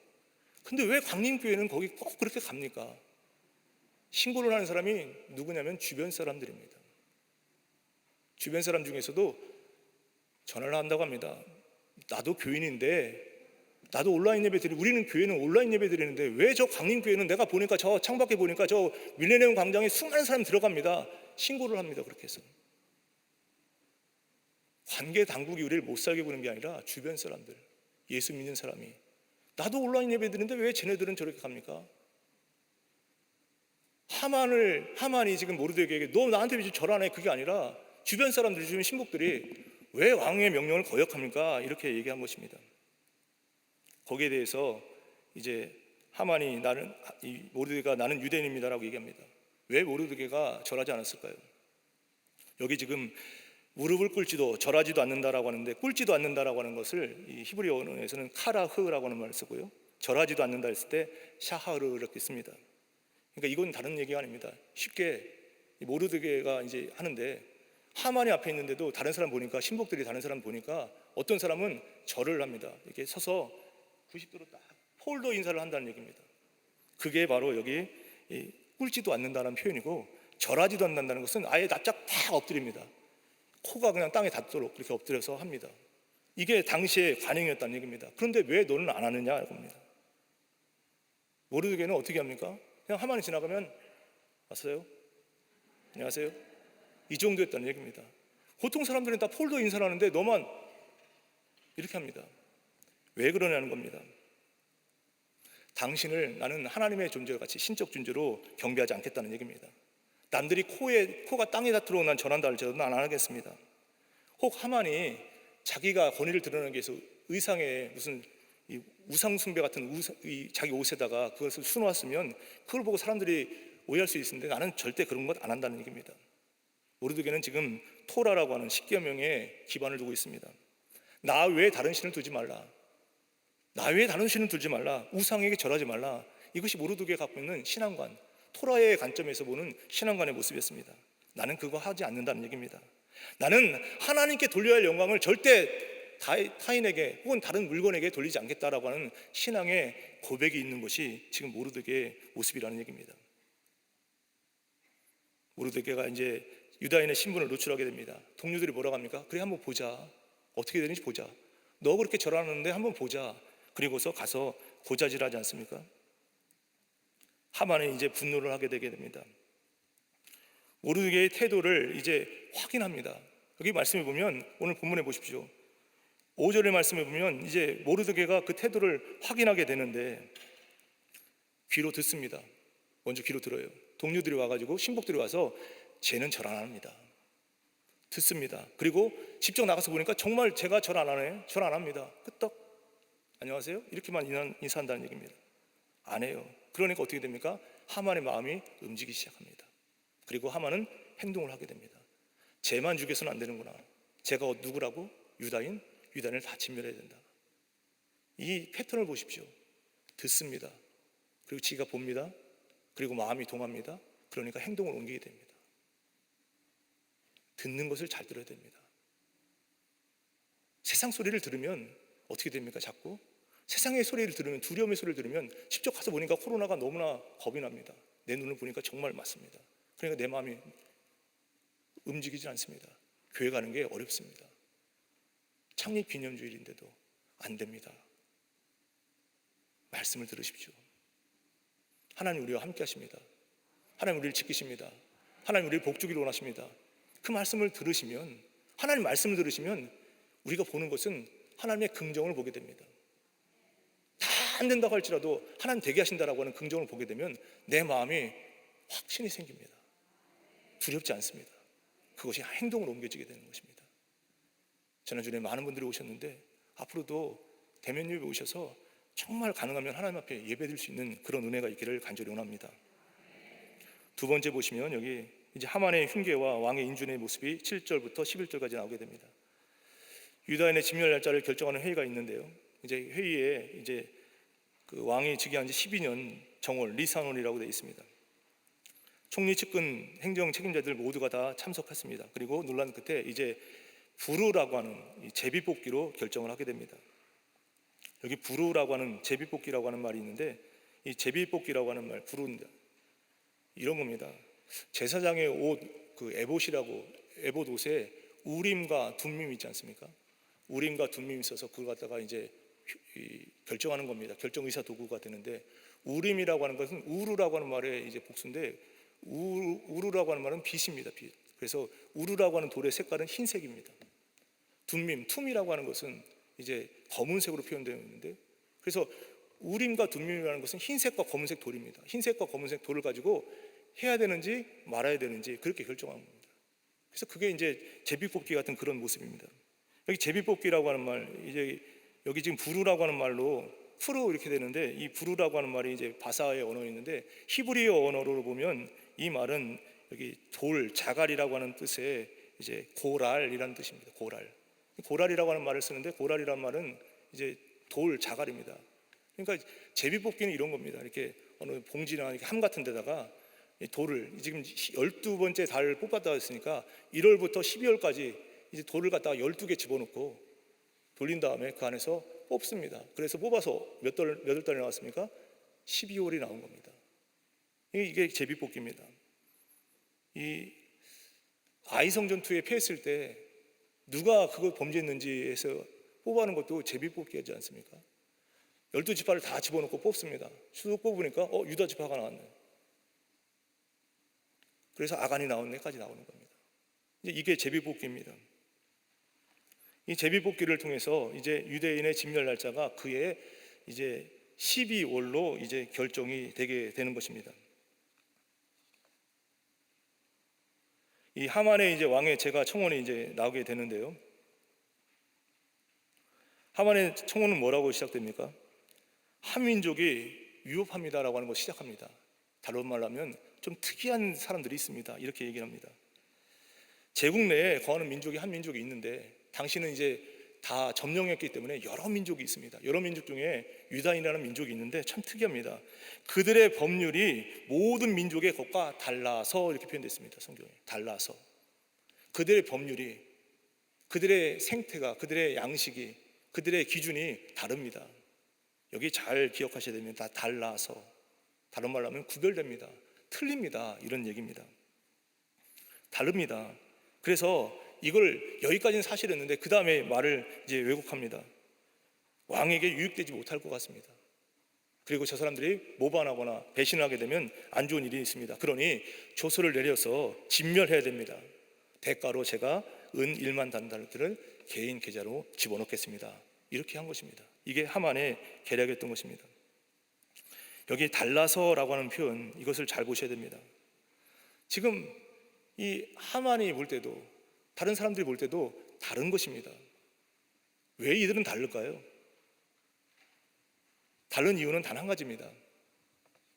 근데 왜 광림교회는 거기 꼭 그렇게 갑니까? 신고를 하는 사람이 누구냐면 주변 사람들입니다. 주변 사람 중에서도 전화를 한다고 합니다. 나도 교인인데, 나도 온라인 예배 드리고, 우리는 교회는 온라인 예배 드리는데 왜 저 광림교회는 내가 보니까 저 창밖에 보니까 저 밀레니엄 광장에 수많은 사람이 들어갑니다. 신고를 합니다. 그렇게 해서 관계 당국이 우리를 못 살게 보는 게 아니라 주변 사람들, 예수 믿는 사람이, 나도 온라인 예배 드리는데 왜 쟤네들은 저렇게 갑니까? 하만이 지금 모르드게에게 너 나한테 지금 절 안 해, 그게 아니라 주변 사람들이, 주변 신복들이 왜 왕의 명령을 거역합니까? 이렇게 얘기한 것입니다. 거기에 대해서 이제 하만이 모르드게가 나는 유대인입니다라고 얘기합니다. 왜 모르드게가 절하지 않았을까요? 여기 지금 무릎을 꿇지도 절하지도 않는다라고 하는데, 꿇지도 않는다라고 하는 것을 이 히브리 언어에서는 카라흐라고 하는 말을 쓰고요, 절하지도 않는다 했을 때 샤하르 이렇게 씁니다. 그러니까 이건 다른 얘기가 아닙니다. 쉽게 모르드게가 이제 하는데, 하만이 앞에 있는데도 다른 사람 보니까, 신복들이 다른 사람 보니까 어떤 사람은 절을 합니다. 이렇게 서서 90도로 딱 폴더 인사를 한다는 얘기입니다. 그게 바로 여기 이 꿇지도 않는다는 표현이고, 절하지도 않는다는 것은 아예 납작 팍 엎드립니다. 코가 그냥 땅에 닿도록 그렇게 엎드려서 합니다. 이게 당시의 관행이었다는 얘기입니다. 그런데 왜 너는 안 하느냐 이겁니다. 모르드게는 어떻게 합니까? 그냥 하만이 지나가면 왔어요? 안녕하세요? 이 정도였다는 얘기입니다. 보통 사람들은 다 폴더 인사를 하는데 너만 이렇게 합니다. 왜 그러냐는 겁니다. 당신을 나는 하나님의 존재와 같이 신적 존재로 경배하지 않겠다는 얘기입니다. 남들이 코가 땅에 닿도록 난 전한다 할지라도 난 안 하겠습니다. 혹 하만이 자기가 권위를 드러내기 위해서 의상에 무슨 이 우상 숭배 같은 자기 옷에다가 그것을 수놓았으면 그걸 보고 사람들이 오해할 수 있는데 나는 절대 그런 것 안 한다는 얘기입니다. 모르드게는 지금 토라라고 하는 십계명에 기반을 두고 있습니다. 나 외에 다른 신을 두지 말라. 나 외에 다른 신을 두지 말라. 우상에게 절하지 말라. 이것이 모르드게가 갖고 있는 신앙관, 토라의 관점에서 보는 신앙관의 모습이었습니다. 나는 그거 하지 않는다는 얘기입니다. 나는 하나님께 돌려야 할 영광을 절대 타인에게 혹은 다른 물건에게 돌리지 않겠다라고 하는 신앙의 고백이 있는 것이 지금 모르드게의 모습이라는 얘기입니다. 모르드게가 이제 유다인의 신분을 노출하게 됩니다. 동료들이 뭐라고 합니까? 그래 한번 보자. 어떻게 되는지 보자. 너 그렇게 절하는데 한번 보자. 그리고서 가서 고자질하지 않습니까? 하만은 이제 분노를 하게 되게 됩니다. 모르드게의 태도를 이제 확인합니다. 여기 말씀해 보면 오늘 본문에 보십시오. 5절의 말씀에 보면 이제 모르드게가 그 태도를 확인하게 되는데 귀로 듣습니다. 먼저 귀로 들어요. 동료들이 와가지고 신복들이 와서 쟤는 절 안 합니다. 듣습니다. 그리고 직접 나가서 보니까 정말 제가 절 안 하네. 절 안 합니다. 끄떡. 안녕하세요? 이렇게만 인사한다는 얘기입니다. 안 해요. 그러니까 어떻게 됩니까? 하만의 마음이 움직이기 시작합니다. 그리고 하만은 행동을 하게 됩니다. 쟤만 죽여서는 안 되는구나. 제가 누구라고? 유다인을 다 진멸해야 된다. 이 패턴을 보십시오. 듣습니다. 그리고 지가 봅니다. 그리고 마음이 동합니다. 그러니까 행동을 옮기게 됩니다. 듣는 것을 잘 들어야 됩니다. 세상 소리를 들으면 어떻게 됩니까? 자꾸 세상의 소리를 들으면, 두려움의 소리를 들으면 직접 가서 보니까 코로나가 너무나 겁이 납니다. 내 눈을 보니까 정말 맞습니다. 그러니까 내 마음이 움직이지 않습니다. 교회 가는 게 어렵습니다. 창립 기념주일인데도 안 됩니다. 말씀을 들으십시오. 하나님 우리와 함께 하십니다. 하나님 우리를 지키십니다. 하나님 우리를 복주기를 원하십니다. 그 말씀을 들으시면, 하나님 말씀을 들으시면 우리가 보는 것은 하나님의 긍정을 보게 됩니다. 다 안 된다고 할지라도 하나님 되게 하신다라고 하는 긍정을 보게 되면 내 마음이 확신이 생깁니다. 두렵지 않습니다. 그것이 행동으로 옮겨지게 되는 것입니다. 지난주에 많은 분들이 오셨는데 앞으로도 대면 예배 오셔서 정말 가능하면 하나님 앞에 예배드릴 수 있는 그런 은혜가 있기를 간절히 원합니다. 두 번째 보시면 여기 이제 하만의 흉계와 왕의 인준의 모습이 7절부터 11절까지 나오게 됩니다. 유다인의 진멸 날짜를 결정하는 회의가 있는데요. 이제 회의에 이제 그 왕이 즉위한 지 12년 정월 리산월이라고 되어 있습니다. 총리 측근 행정 책임자들 모두가 다 참석했습니다. 그리고 논란 끝에 이제 부르라고 하는 이 제비뽑기로 결정을 하게 됩니다. 여기 부르라고 하는 제비뽑기라고 하는 말이 있는데 이 제비뽑기라고 하는 말, 부르인데 이런 겁니다. 제사장의 옷, 그 에봇 옷에 우림과 둠밈 있지 않습니까? 우림과 둠밈이 있어서 그걸 갖다가 이제 결정하는 겁니다. 결정 의사 도구가 되는데 우림이라고 하는 것은 우르라고 하는 말의 이제 복수인데 우르라고 하는 말은 빛입니다. 빛. 그래서 우르라고 하는 돌의 색깔은 흰색입니다. 둠밈, 툼이라고 하는 것은 이제 검은색으로 표현되어 있는데 그래서 우림과 둠밈이라는 것은 흰색과 검은색 돌입니다. 흰색과 검은색 돌을 가지고 해야 되는지 말아야 되는지 그렇게 결정한 겁니다. 그래서 그게 이제 제비뽑기 같은 그런 모습입니다. 여기 제비뽑기라고 하는 말, 이제 여기 지금 부르라고 하는 말로 프루 이렇게 되는데 이 부르라고 하는 말이 이제 바사의 언어였는데 히브리어 언어로 보면 이 말은 여기 돌, 자갈이라고 하는 뜻의 이제 고랄이라는 뜻입니다. 고랄이라고 하는 말을 쓰는데 고랄이라는 말은 이제 돌, 자갈입니다. 그러니까 제비뽑기는 이런 겁니다. 이렇게 어느 봉지나 이렇게 함 같은 데다가 돌을 지금 12번째 달을 뽑았다 했으니까 1월부터 12월까지 이제 돌을 갖다가 12개 집어넣고 돌린 다음에 그 안에서 뽑습니다. 그래서 뽑아서 몇 월 달에 나왔습니까? 12월이 나온 겁니다. 이게 제비뽑기입니다. 이 아이성 전투에 패했을 때 누가 그걸 범죄했는지에서 뽑아는 것도 제비뽑기하지 않습니까? 12지파를 다 집어넣고 뽑습니다. 쭉 뽑으니까 유다 지파가 나왔네. 그래서 아간이 나왔네까지 나오는 겁니다. 이게 제비뽑기입니다. 이 제비뽑기를 통해서 이제 유대인의 진멸 날짜가 그해 이제 12월로 이제 결정이 되게 되는 것입니다. 이 하만의 이제 왕의 제가 청원이 이제 나오게 되는데요. 하만의 청원은 뭐라고 시작됩니까? 한민족이 위협합니다라고 하는 거 시작합니다. 다른 말로 하면 좀 특이한 사람들이 있습니다. 이렇게 얘기를 합니다. 제국 내에 거하는 민족이 한 민족이 있는데 당신은 이제 다 점령했기 때문에 여러 민족이 있습니다. 여러 민족 중에 유다인이라는 민족이 있는데 참 특이합니다. 그들의 법률이 모든 민족의 것과 달라서 이렇게 표현되어 있습니다. 성경에 달라서 그들의 법률이, 그들의 생태가, 그들의 양식이, 그들의 기준이 다릅니다. 여기 잘 기억하셔야 됩니다. 다 달라서, 다른 말로 하면 구별됩니다. 틀립니다. 이런 얘기입니다. 다릅니다. 그래서 이걸 여기까지는 사실이었는데 그 다음에 말을 이제 왜곡합니다. 왕에게 유익되지 못할 것 같습니다. 그리고 저 사람들이 모반하거나 배신을 하게 되면 안 좋은 일이 있습니다. 그러니 조서를 내려서 진멸해야 됩니다. 대가로 제가 은 1만 단달러를 개인 계좌로 집어넣겠습니다. 이렇게 한 것입니다. 이게 하만의 계략이었던 것입니다. 여기 달라서라고 하는 표현, 이것을 잘 보셔야 됩니다. 지금 이 하만이 볼 때도, 다른 사람들이 볼 때도 다른 것입니다. 왜 이들은 다를까요? 다른 이유는 단 한 가지입니다.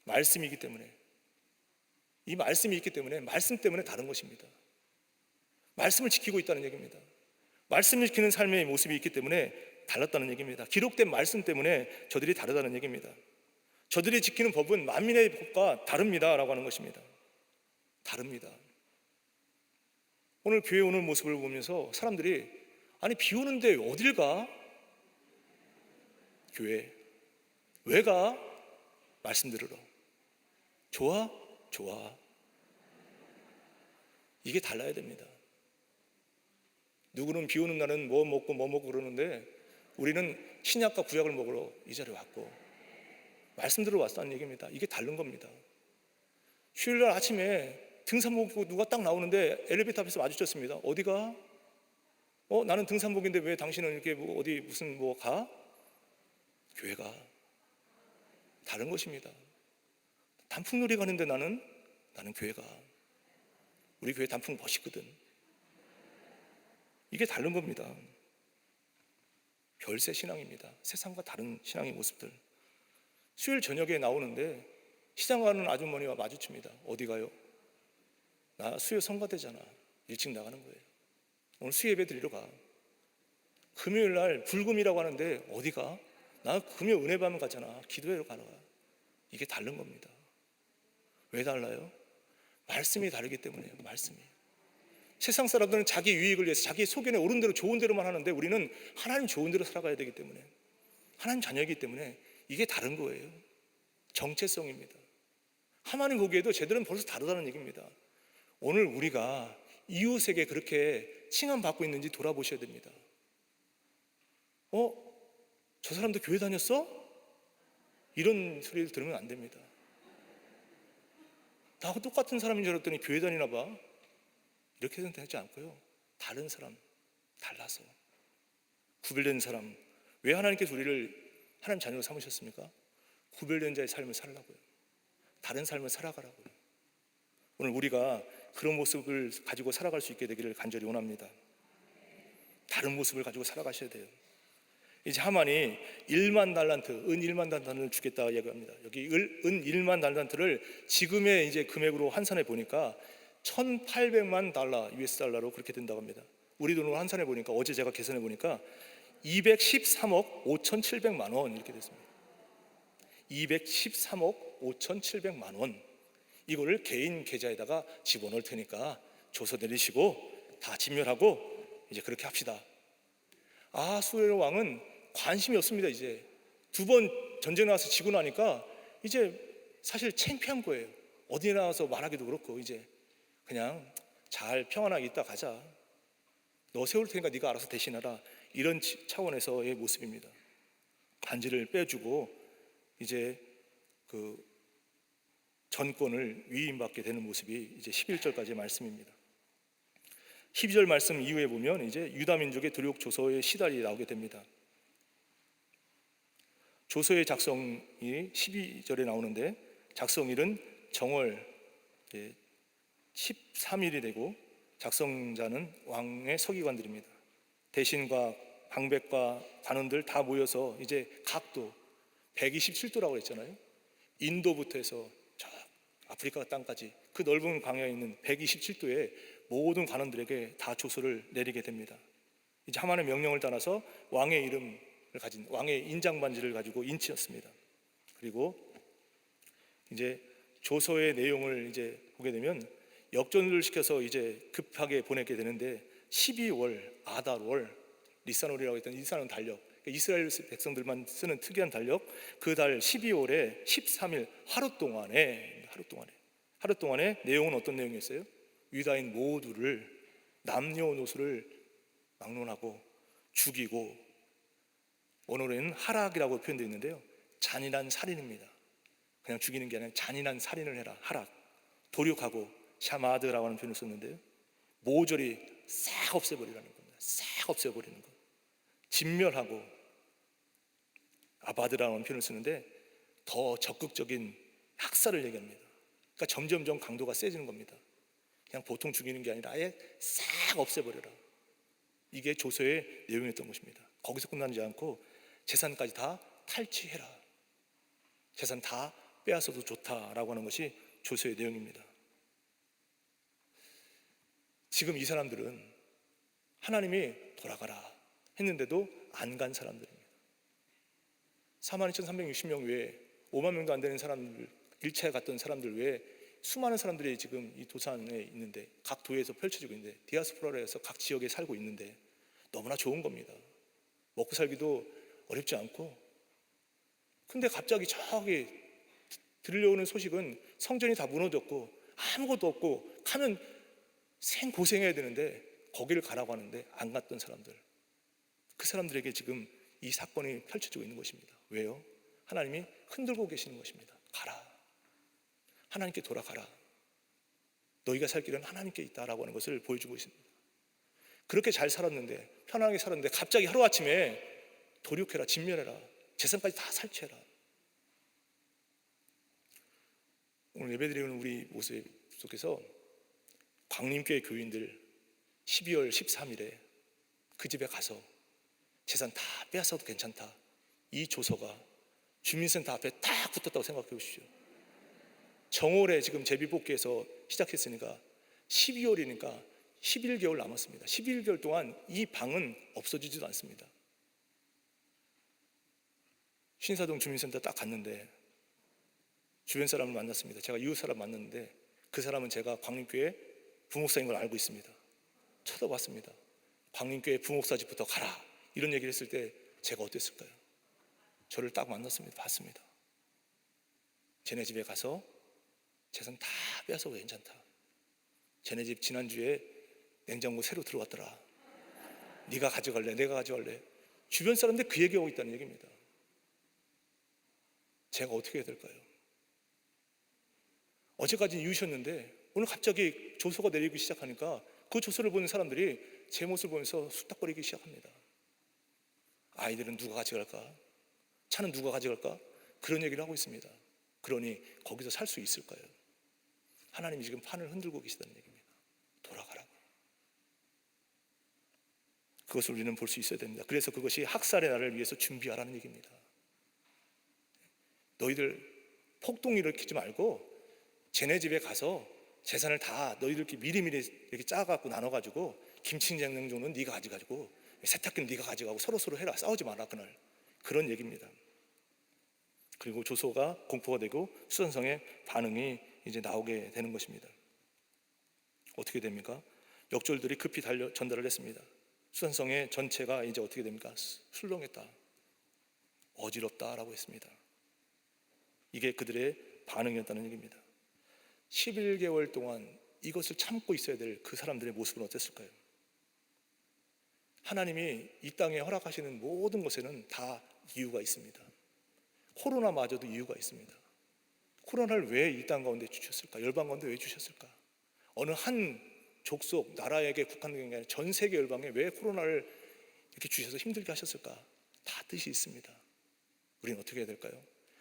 말씀이기 때문에. 이 말씀이 있기 때문에, 말씀 때문에 다른 것입니다. 말씀을 지키고 있다는 얘기입니다. 말씀을 지키는 삶의 모습이 있기 때문에 달랐다는 얘기입니다. 기록된 말씀 때문에 저들이 다르다는 얘기입니다. 저들이 지키는 법은 만민의 법과 다릅니다 라고 하는 것입니다. 다릅니다. 오늘 교회 오는 모습을 보면서 사람들이 아니 비 오는데 어딜 가? 교회. 왜 가? 말씀 들으러. 좋아? 좋아. 이게 달라야 됩니다. 누구는 비 오는 날은 뭐 먹고 그러는데 우리는 신약과 구약을 먹으러 이 자리에 왔고 말씀 들으러 왔다는 얘기입니다. 이게 다른 겁니다. 휴일날 아침에 등산복 누가 딱 나오는데 엘리베이터 앞에서 마주쳤습니다. 어디가? 나는 등산복인데 왜 당신은 이렇게 어디 무슨 가? 교회가. 다른 것입니다. 단풍놀이 가는데 나는 교회가. 우리 교회 단풍 멋있거든. 이게 다른 겁니다. 별세 신앙입니다. 세상과 다른 신앙의 모습들. 수요일 저녁에 나오는데 시장 가는 아주머니와 마주칩니다. 어디 가요? 나 수요 성가대잖아. 일찍 나가는 거예요. 오늘 수예배 드리러 가. 금요일 날 불금이라고 하는데 어디 가? 나 금요 은혜밤 가잖아. 기도회로 가러 가. 이게 다른 겁니다. 왜 달라요? 말씀이 다르기 때문이에요. 말씀이. 세상 사람들은 자기 유익을 위해서 자기 소견에 옳은 대로 좋은 대로만 하는데 우리는 하나님 좋은 대로 살아가야 되기 때문에, 하나님 자녀이기 때문에 이게 다른 거예요. 정체성입니다. 하나님 보기에도 쟤들은 벌써 다르다는 얘기입니다. 오늘 우리가 이웃에게 그렇게 칭함받고 있는지 돌아보셔야 됩니다. 저 사람도 교회 다녔어? 이런 소리를 들으면 안 됩니다. 나하고 똑같은 사람인 줄 알았더니 교회 다니나 봐. 이렇게 생각하지 않고요. 다른 사람, 달라서. 구별된 사람. 왜 하나님께서 우리를 하나님 자녀로 삼으셨습니까? 구별된 자의 삶을 살라고요. 다른 삶을 살아가라고요. 오늘 우리가 그런 모습을 가지고 살아갈 수 있게 되기를 간절히 원합니다. 다른 모습을 가지고 살아가셔야 돼요. 이제 하만이 1만 달란트, 은 1만 달란트를 주겠다고 얘기합니다. 여기 은 1만 달란트를 지금의 이제 금액으로 환산해 보니까 1,800만 달러, US 달러로 그렇게 된다고 합니다. 우리 돈으로 환산해 보니까 어제 제가 계산해 보니까 213억 5,700만 원 이렇게 됐습니다. 213억 5,700만 원. 이거를 개인 계좌에다가 집어넣을 테니까 조서 내리시고 다 진멸하고 이제 그렇게 합시다. 아하수에로 왕은 관심이 없습니다. 이제 두 번 전쟁 나와서 지고 나니까 이제 사실 창피한 거예요. 어디 나와서 말하기도 그렇고 이제 그냥 잘 평안하게 있다 가자. 너 세울 테니까 네가 알아서 대신하라. 이런 차원에서의 모습입니다. 반지를 빼주고 이제 그 전권을 위임받게 되는 모습이 이제 11절까지의 말씀입니다. 12절 말씀 이후에 보면 이제 유다 민족의 두려욱 조서의 시달이 나오게 됩니다. 조서의 작성이 12절에 나오는데 작성일은 정월 13일이 되고 작성자는 왕의 서기관들입니다. 대신과 방백과 관원들 다 모여서 이제 각도 127도라고 했잖아요. 인도부터 해서 저 아프리카 땅까지 그 넓은 광야에 있는 127도에 모든 관원들에게 다 조서를 내리게 됩니다. 이제 하만의 명령을 따라서 왕의 이름을 가진 왕의 인장 반지를 가지고 인치었습니다. 그리고 이제 조서의 내용을 이제 보게 되면 역전을 시켜서 이제 급하게 보내게 되는데 12월 아달월 니산월이라고 했던 니산은 달력, 그러니까 이스라엘 백성들만 쓰는 특이한 달력, 그 달 12월에 13일 하루 동안에 내용은 어떤 내용이었어요? 유다인 모두를 남녀노소를 막론하고 죽이고, 원어로는 하락이라고 표현되어 있는데요, 잔인한 살인입니다. 그냥 죽이는 게 아니라 잔인한 살인을 해라. 하락, 도륙하고 샤마드라고 하는 표현을 썼는데요, 모조리 싹 없애버리라는 겁니다. 싹 없애버리는 것. 진멸하고 아바드라는 표현을 쓰는데 더 적극적인 학살을 얘기합니다. 그러니까 점점점 강도가 세지는 겁니다. 그냥 보통 죽이는 게 아니라 아예 싹 없애버려라. 이게 조서의 내용이었던 것입니다. 거기서 끝나지 않고 재산까지 다 탈취해라. 재산 다 빼앗아도 좋다라고 하는 것이 조서의 내용입니다. 지금 이 사람들은 하나님이 돌아가라 했는데도 안 간 사람들입니다. 42,360명 외에 5만 명도 안 되는 사람들, 1차에 갔던 사람들 외에 수많은 사람들이 지금 이 도산에 있는데, 각 도에서 펼쳐지고 있는데, 디아스포라로 해서 각 지역에 살고 있는데 너무나 좋은 겁니다. 먹고 살기도 어렵지 않고. 근데 갑자기 저기 들려오는 소식은 성전이 다 무너졌고 아무것도 없고 가면 생고생해야 되는데 거기를 가라고 하는데 안 갔던 사람들, 그 사람들에게 지금 이 사건이 펼쳐지고 있는 것입니다. 왜요? 하나님이 흔들고 계시는 것입니다. 가라, 하나님께 돌아가라, 너희가 살 길은 하나님께 있다라고 하는 것을 보여주고 있습니다. 그렇게 잘 살았는데, 편안하게 살았는데 갑자기 하루아침에 도륙해라, 진멸해라, 재산까지 다 살취해라. 오늘 예배드리는 우리 모습 속에서 광림교회 교인들 12월 13일에 그 집에 가서 재산 다 빼앗아도 괜찮다, 이 조서가 주민센터 앞에 딱 붙었다고 생각해 보십시오. 정월에 지금 제비뽑기에서 시작했으니까 12월이니까 11개월 남았습니다. 11개월 동안 이 방은 없어지지도 않습니다. 신사동 주민센터 딱 갔는데 주변 사람을 만났습니다. 제가 이웃 사람 만났는데 그 사람은 제가 광림교회 부목사인 걸 알고 있습니다. 쳐다봤습니다. 광림교회 부목사 집부터 가라, 이런 얘기를 했을 때 제가 어땠을까요? 저를 딱 만났습니다. 봤습니다. 쟤네 집에 가서 재산 다 빼앗아도 괜찮다. 쟤네 집 지난주에 냉장고 새로 들어왔더라. 네가 가져갈래? 내가 가져갈래? 주변 사람들 그 얘기하고 있다는 얘기입니다. 제가 어떻게 해야 될까요? 어제까지는 이웃이었는데 오늘 갑자기 조서가 내리기 시작하니까 그 조서를 보는 사람들이 제 모습을 보면서 수닥거리기 시작합니다. 아이들은 누가 가져갈까? 차는 누가 가져갈까? 그런 얘기를 하고 있습니다. 그러니 거기서 살 수 있을까요? 하나님이 지금 판을 흔들고 계시다는 얘기입니다. 돌아가라고. 그것을 우리는 볼 수 있어야 됩니다. 그래서 그것이 학살의 날을 위해서 준비하라는 얘기입니다. 너희들 폭동 일으키지 말고 쟤네 집에 가서 재산을 다 너희들끼리 미리미리 이렇게 짜갖고 나눠가지고 김치 냉장고는 네가 가져가지고 세탁기는 네가 가져가고 서로 해라. 싸우지 마라 그날. 그런 얘기입니다. 그리고 조소가 공포가 되고 수산성의 반응이 이제 나오게 되는 것입니다. 어떻게 됩니까? 역졸들이 급히 전달을 했습니다. 수산성의 전체가 이제 어떻게 됩니까? 술렁했다, 어지럽다라고 했습니다. 이게 그들의 반응이었다는 얘기입니다. 11개월 동안 이것을 참고 있어야 될 그 사람들의 모습은 어땠을까요? 하나님이 이 땅에 허락하시는 모든 것에는 다 이유가 있습니다. 코로나마저도 이유가 있습니다. 코로나를 왜 이 땅 가운데 주셨을까? 열방 가운데 왜 주셨을까? 어느 한 족속, 나라에게 국한된 게 아니라 전 세계 열방에 왜 코로나를 이렇게 주셔서 힘들게 하셨을까? 다 뜻이 있습니다. 우리는 어떻게 해야 될까요?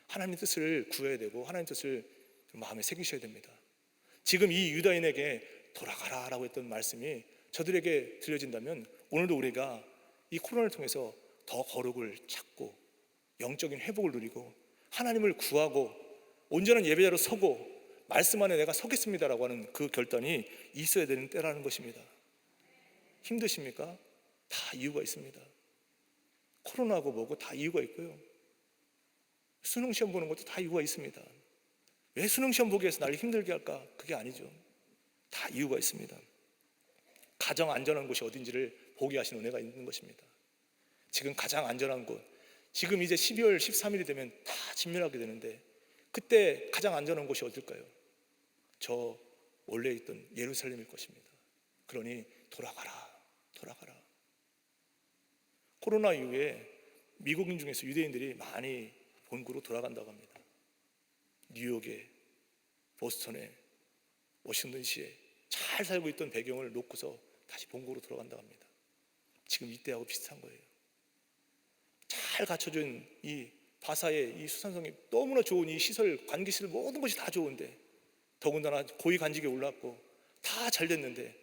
하나님 뜻을 구해야 되고 하나님 뜻을 마음에 새기셔야 됩니다. 지금 이 유다인에게 돌아가라 라고 했던 말씀이 저들에게 들려진다면 오늘도 우리가 이 코로나를 통해서 더 거룩을 찾고 영적인 회복을 누리고 하나님을 구하고 온전한 예배자로 서고 말씀 안에 내가 서겠습니다라고 하는 그 결단이 있어야 되는 때라는 것입니다. 힘드십니까? 다 이유가 있습니다. 코로나고 뭐고 다 이유가 있고요. 수능 시험 보는 것도 다 이유가 있습니다. 왜 수능 시험 보기 위해서 나를 힘들게 할까? 그게 아니죠. 다 이유가 있습니다. 가장 안전한 곳이 어딘지를 보게 하신 은혜가 있는 것입니다. 지금 가장 안전한 곳, 지금 이제 12월 13일이 되면 다 진멸하게 되는데 그때 가장 안전한 곳이 어딜까요? 저 원래 있던 예루살렘일 것입니다. 그러니 돌아가라. 코로나 이후에 미국인 중에서 유대인들이 많이 본국으로 돌아간다고 합니다. 뉴욕에, 보스턴에, 워싱턴시에 잘 살고 있던 배경을 놓고서 다시 본국으로 돌아간다고 합니다. 지금 이때하고 비슷한 거예요. 잘 갖춰준 이 바사의 이 수산성이 너무나 좋은 이 시설, 관계시설 모든 것이 다 좋은데 더군다나 고위 관직에 올랐고 다 잘 됐는데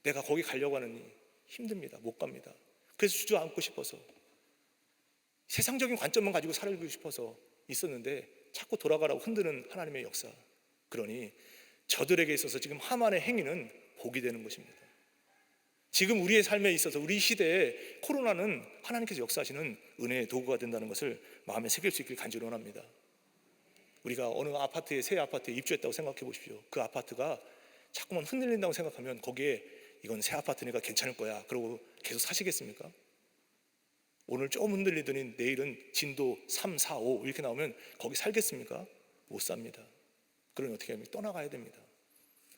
내가 거기 가려고 하느니 힘듭니다. 못 갑니다. 그래서 주저앉고 싶어서 세상적인 관점만 가지고 살고 싶어서 있었는데 자꾸 돌아가라고 흔드는 하나님의 역사. 그러니 저들에게 있어서 지금 하만의 행위는 복이 되는 것입니다. 지금 우리의 삶에 있어서 우리 시대에 코로나는 하나님께서 역사하시는 은혜의 도구가 된다는 것을 마음에 새길 수 있길 간절히 원합니다. 우리가 어느 아파트에 새 아파트에 입주했다고 생각해 보십시오. 그 아파트가 자꾸만 흔들린다고 생각하면 거기에 이건 새 아파트니까 괜찮을 거야 그러고 계속 사시겠습니까? 오늘 조금 흔들리더니 내일은 진도 3, 4, 5 이렇게 나오면 거기 살겠습니까? 못 삽니다. 그러니 어떻게 하면 떠나가야 됩니다.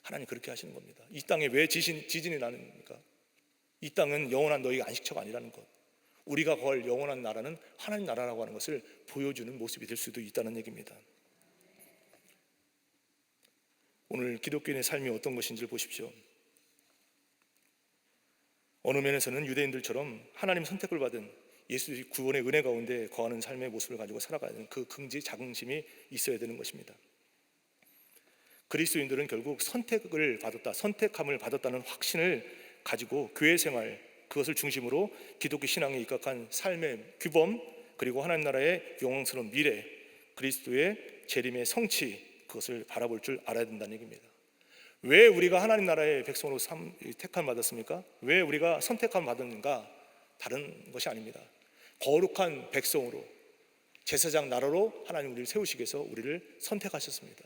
하나님 그렇게 하시는 겁니다. 이 땅에 왜 지진이 나는가? 이 땅은 영원한 너희가 안식처가 아니라는 것, 우리가 걸 영원한 나라는 하나님 나라라고 하는 것을 보여주는 모습이 될 수도 있다는 얘기입니다. 오늘 기독교인의 삶이 어떤 것인지를 보십시오. 어느 면에서는 유대인들처럼 하나님 선택을 받은 예수의 구원의 은혜 가운데 거하는 삶의 모습을 가지고 살아가야 하는 그 긍지 자긍심이 있어야 되는 것입니다. 그리스도인들은 결국 선택을 받았다, 선택함을 받았다는 확신을 가지고 교회 생활, 그것을 중심으로 기독교 신앙에 입각한 삶의 규범, 그리고 하나님 나라의 영광스러운 미래, 그리스도의 재림의 성취, 그것을 바라볼 줄 알아야 된다는 얘기입니다. 왜 우리가 하나님 나라의 백성으로 택함 받았습니까? 왜 우리가 선택함 받았는가? 다른 것이 아닙니다. 거룩한 백성으로, 제사장 나라로 하나님 우리를 세우시기 위해서 우리를 선택하셨습니다.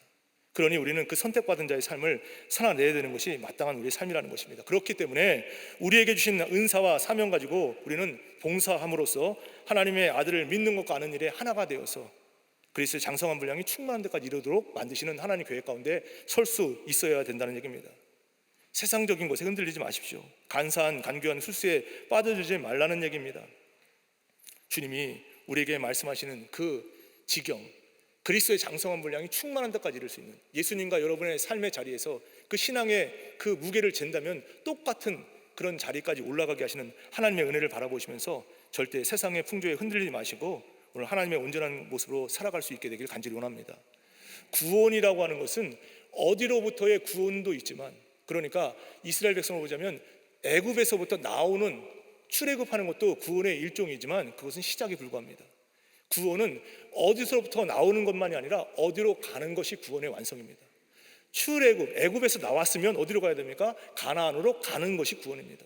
그러니 우리는 그 선택받은 자의 삶을 살아내야 되는 것이 마땅한 우리의 삶이라는 것입니다. 그렇기 때문에 우리에게 주신 은사와 사명 가지고 우리는 봉사함으로써 하나님의 아들을 믿는 것과 아는 일에 하나가 되어서 그리스도의 장성한 분량이 충만한 데까지 이르도록 만드시는 하나님 교회 가운데 설 수 있어야 된다는 얘기입니다. 세상적인 것에 흔들리지 마십시오. 간사한 간교한 술수에 빠져들지 말라는 얘기입니다. 주님이 우리에게 말씀하시는 그 지경, 그리스도의 장성한 분량이 충만한 데까지 이를 수 있는 예수님과 여러분의 삶의 자리에서 그 신앙의 그 무게를 잰다면 똑같은 그런 자리까지 올라가게 하시는 하나님의 은혜를 바라보시면서 절대 세상의 풍조에 흔들리지 마시고 오늘 하나님의 온전한 모습으로 살아갈 수 있게 되길 간절히 원합니다. 구원이라고 하는 것은 어디로부터의 구원도 있지만, 그러니까 이스라엘 백성을 보자면 애굽에서부터 나오는 출애굽하는 것도 구원의 일종이지만 그것은 시작에 불과합니다. 구원은 어디서부터 나오는 것만이 아니라 어디로 가는 것이 구원의 완성입니다. 출애굽, 애굽에서 나왔으면 어디로 가야 됩니까? 가나안으로 가는 것이 구원입니다.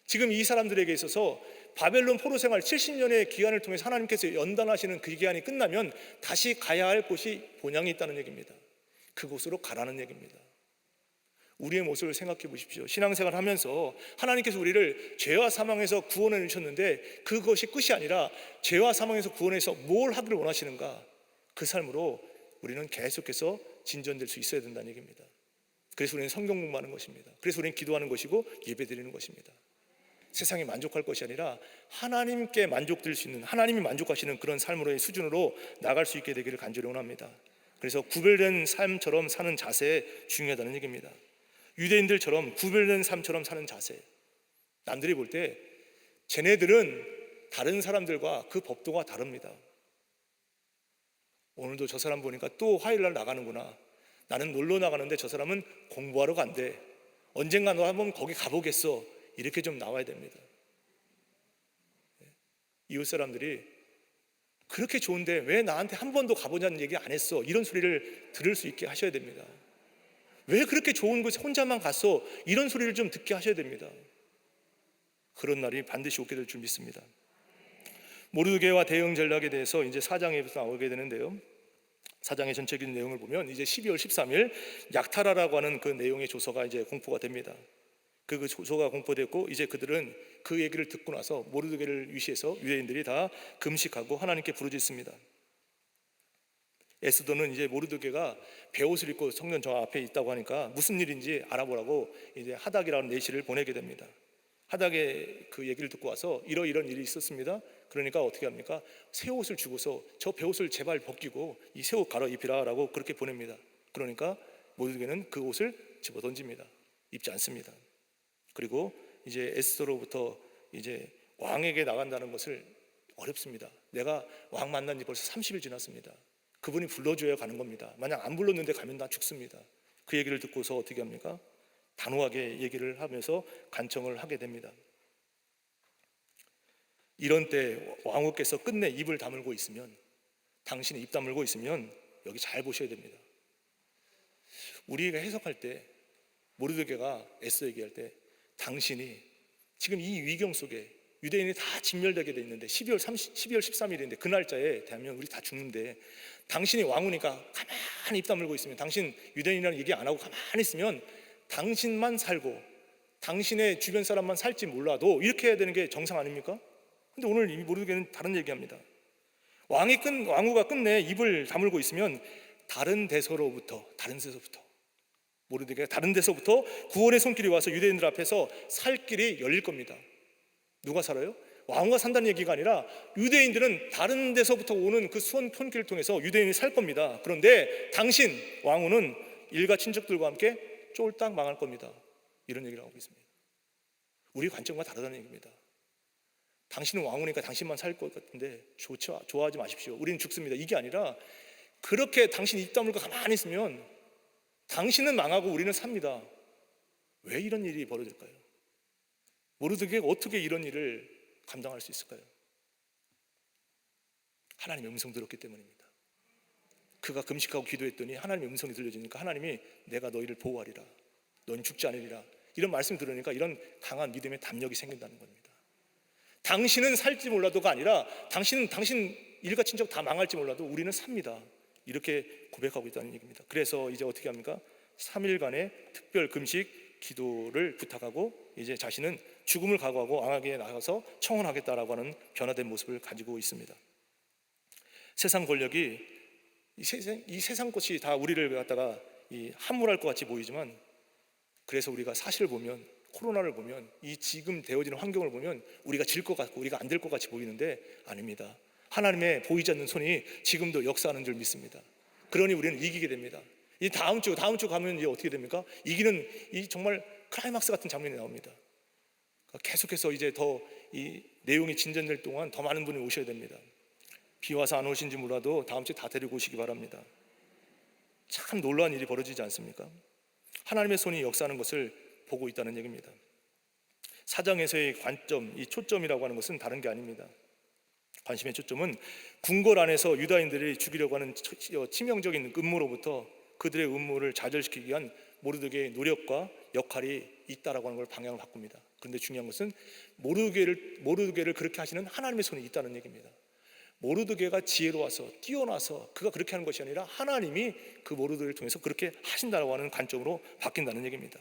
지금 이 사람들에게 있어서 바벨론 포로 생활 70년의 기간을 통해서 하나님께서 연단하시는 그 기간이 끝나면 다시 가야 할 곳이 본향이 있다는 얘기입니다. 그곳으로 가라는 얘기입니다. 우리의 모습을 생각해 보십시오. 신앙생활 하면서 하나님께서 우리를 죄와 사망에서 구원해 주셨는데 그것이 끝이 아니라 죄와 사망에서 구원해서 뭘 하기를 원하시는가? 그 삶으로 우리는 계속해서 진전될 수 있어야 된다는 얘기입니다. 그래서 우리는 성경 공부하는 것입니다. 그래서 우리는 기도하는 것이고 예배드리는 것입니다. 세상에 만족할 것이 아니라 하나님께 만족될 수 있는, 하나님이 만족하시는 그런 삶으로의 수준으로 나갈 수 있게 되기를 간절히 원합니다. 그래서 구별된 삶처럼 사는 자세 중요하다는 얘기입니다. 유대인들처럼 구별된 삶처럼 사는 자세. 남들이 볼 때 쟤네들은 다른 사람들과 그 법도가 다릅니다. 오늘도 저 사람 보니까 또 화요일날 나가는구나. 나는 놀러 나가는데 저 사람은 공부하러 간대. 언젠가 너 한번 거기 가보겠어. 이렇게 좀 나와야 됩니다. 이웃 사람들이 그렇게 좋은데 왜 나한테 한 번도 가보자는 얘기 안 했어? 이런 소리를 들을 수 있게 하셔야 됩니다. 왜 그렇게 좋은 곳에 혼자만 갔어? 이런 소리를 좀 듣게 하셔야 됩니다. 그런 날이 반드시 오게 될 줄 믿습니다. 모르드게와 대응 전략에 대해서 이제 4장에서 나오게 되는데요. 4장의 전체적인 내용을 보면 이제 12월 13일 약타라라고 하는 그 내용의 조서가 이제 공포가 됩니다. 그 조서가 공포됐고 이제 그들은 그 얘기를 듣고 나서 모르드게를 위시해서 유대인들이 다 금식하고 하나님께 부르짖습니다. 에스더는 이제 모르드게가 베옷을 입고 성전 저 앞에 있다고 하니까 무슨 일인지 알아보라고 이제 하닥이라는 내시를 보내게 됩니다. 하닥의 그 얘기를 듣고 와서 이런 일이 있었습니다. 그러니까 어떻게 합니까? 새 옷을 주고서 저 베옷을 제발 벗기고 이 새 옷 갈아입히라라고 그렇게 보냅니다. 그러니까 모르드게는 그 옷을 집어 던집니다. 입지 않습니다. 그리고 이제 에스더로부터 이제 왕에게 나간다는 것을 어렵습니다. 내가 왕 만난 지 벌써 30일 지났습니다. 그분이 불러줘야 가는 겁니다. 만약 안 불렀는데 가면 나 죽습니다. 그 얘기를 듣고서 어떻게 합니까? 단호하게 얘기를 하면서 간청을 하게 됩니다. 이런 때 왕후께서 끝내 입을 다물고 있으면, 당신이 입 다물고 있으면 여기 잘 보셔야 됩니다. 우리가 해석할 때 모르드게가 에스더 얘기할 때 당신이 지금 이 위경 속에 유대인이 다 진멸되게 돼 있는데 12월 13일인데 그 날짜에 되면 우리 다 죽는데 당신이 왕후니까 가만히 입 다물고 있으면, 당신 유대인이라는 얘기 안 하고 가만히 있으면 당신만 살고 당신의 주변 사람만 살지 몰라도 이렇게 해야 되는 게 정상 아닙니까? 근데 오늘 이 모르드게는 다른 얘기합니다. 왕후가 끝내 입을 다물고 있으면 다른 데서부터 모르드게가 다른 데서부터 구원의 손길이 와서 유대인들 앞에서 살 길이 열릴 겁니다. 누가 살아요? 왕후가 산다는 얘기가 아니라 유대인들은 다른 데서부터 오는 그 손길을 통해서 유대인이 살 겁니다. 그런데 당신 왕후는 일가 친척들과 함께 쫄딱 망할 겁니다. 이런 얘기를 하고 있습니다. 우리 관점과 다르다는 얘기입니다. 당신은 왕후니까 당신만 살 것 같은데 좋아하지 마십시오. 우리는 죽습니다. 이게 아니라 그렇게 당신 입 다물고 가만히 있으면 당신은 망하고 우리는 삽니다. 왜 이런 일이 벌어질까요? 모르드게가 어떻게 이런 일을 감당할 수 있을까요? 하나님의 음성 들었기 때문입니다. 그가 금식하고 기도했더니 하나님의 음성이 들려지니까 하나님이 내가 너희를 보호하리라, 너희는 죽지 않으리라, 이런 말씀 들으니까 이런 강한 믿음의 담력이 생긴다는 겁니다. 당신은 살지 몰라도가 아니라 당신 일가 친척 다 망할지 몰라도 우리는 삽니다. 이렇게 고백하고 있다는 얘기입니다. 그래서 이제 어떻게 합니까? 3일간의 특별 금식 기도를 부탁하고 이제 자신은 죽음을 각오하고 왕에게 나가서 청혼하겠다라고 하는 변화된 모습을 가지고 있습니다. 세상 권력이 이 세상 것이 다 우리를 갖다가 함몰할 것 같이 보이지만, 그래서 우리가 사실을 보면, 코로나를 보면, 이 지금 되어지는 환경을 보면 우리가 질 것 같고 우리가 안 될 것 같이 보이는데 아닙니다. 하나님의 보이지 않는 손이 지금도 역사하는 줄 믿습니다. 그러니 우리는 이기게 됩니다. 이 다음 주 가면 이제 어떻게 됩니까? 이기는 이 정말 클라이막스 같은 장면이 나옵니다. 계속해서 이제 더 이 내용이 진전될 동안 더 많은 분이 오셔야 됩니다. 비 와서 안 오신지 몰라도 다음 주에 다 데리고 오시기 바랍니다. 참 놀라운 일이 벌어지지 않습니까? 하나님의 손이 역사하는 것을 보고 있다는 얘기입니다. 사장에서의 관점, 이 초점이라고 하는 것은 다른 게 아닙니다. 관심의 초점은 궁궐 안에서 유다인들이 죽이려고 하는 치명적인 음모로부터 그들의 음모를 좌절시키기 위한 모르드게의 노력과 역할이 있다라고 하는 걸 방향을 바꿉니다. 그런데 중요한 것은 모르드게를 그렇게 하시는 하나님의 손이 있다는 얘기입니다. 모르드게가 지혜로워서 뛰어나서 그가 그렇게 하는 것이 아니라 하나님이 그 모르드게를 통해서 그렇게 하신다라고 하는 관점으로 바뀐다는 얘기입니다.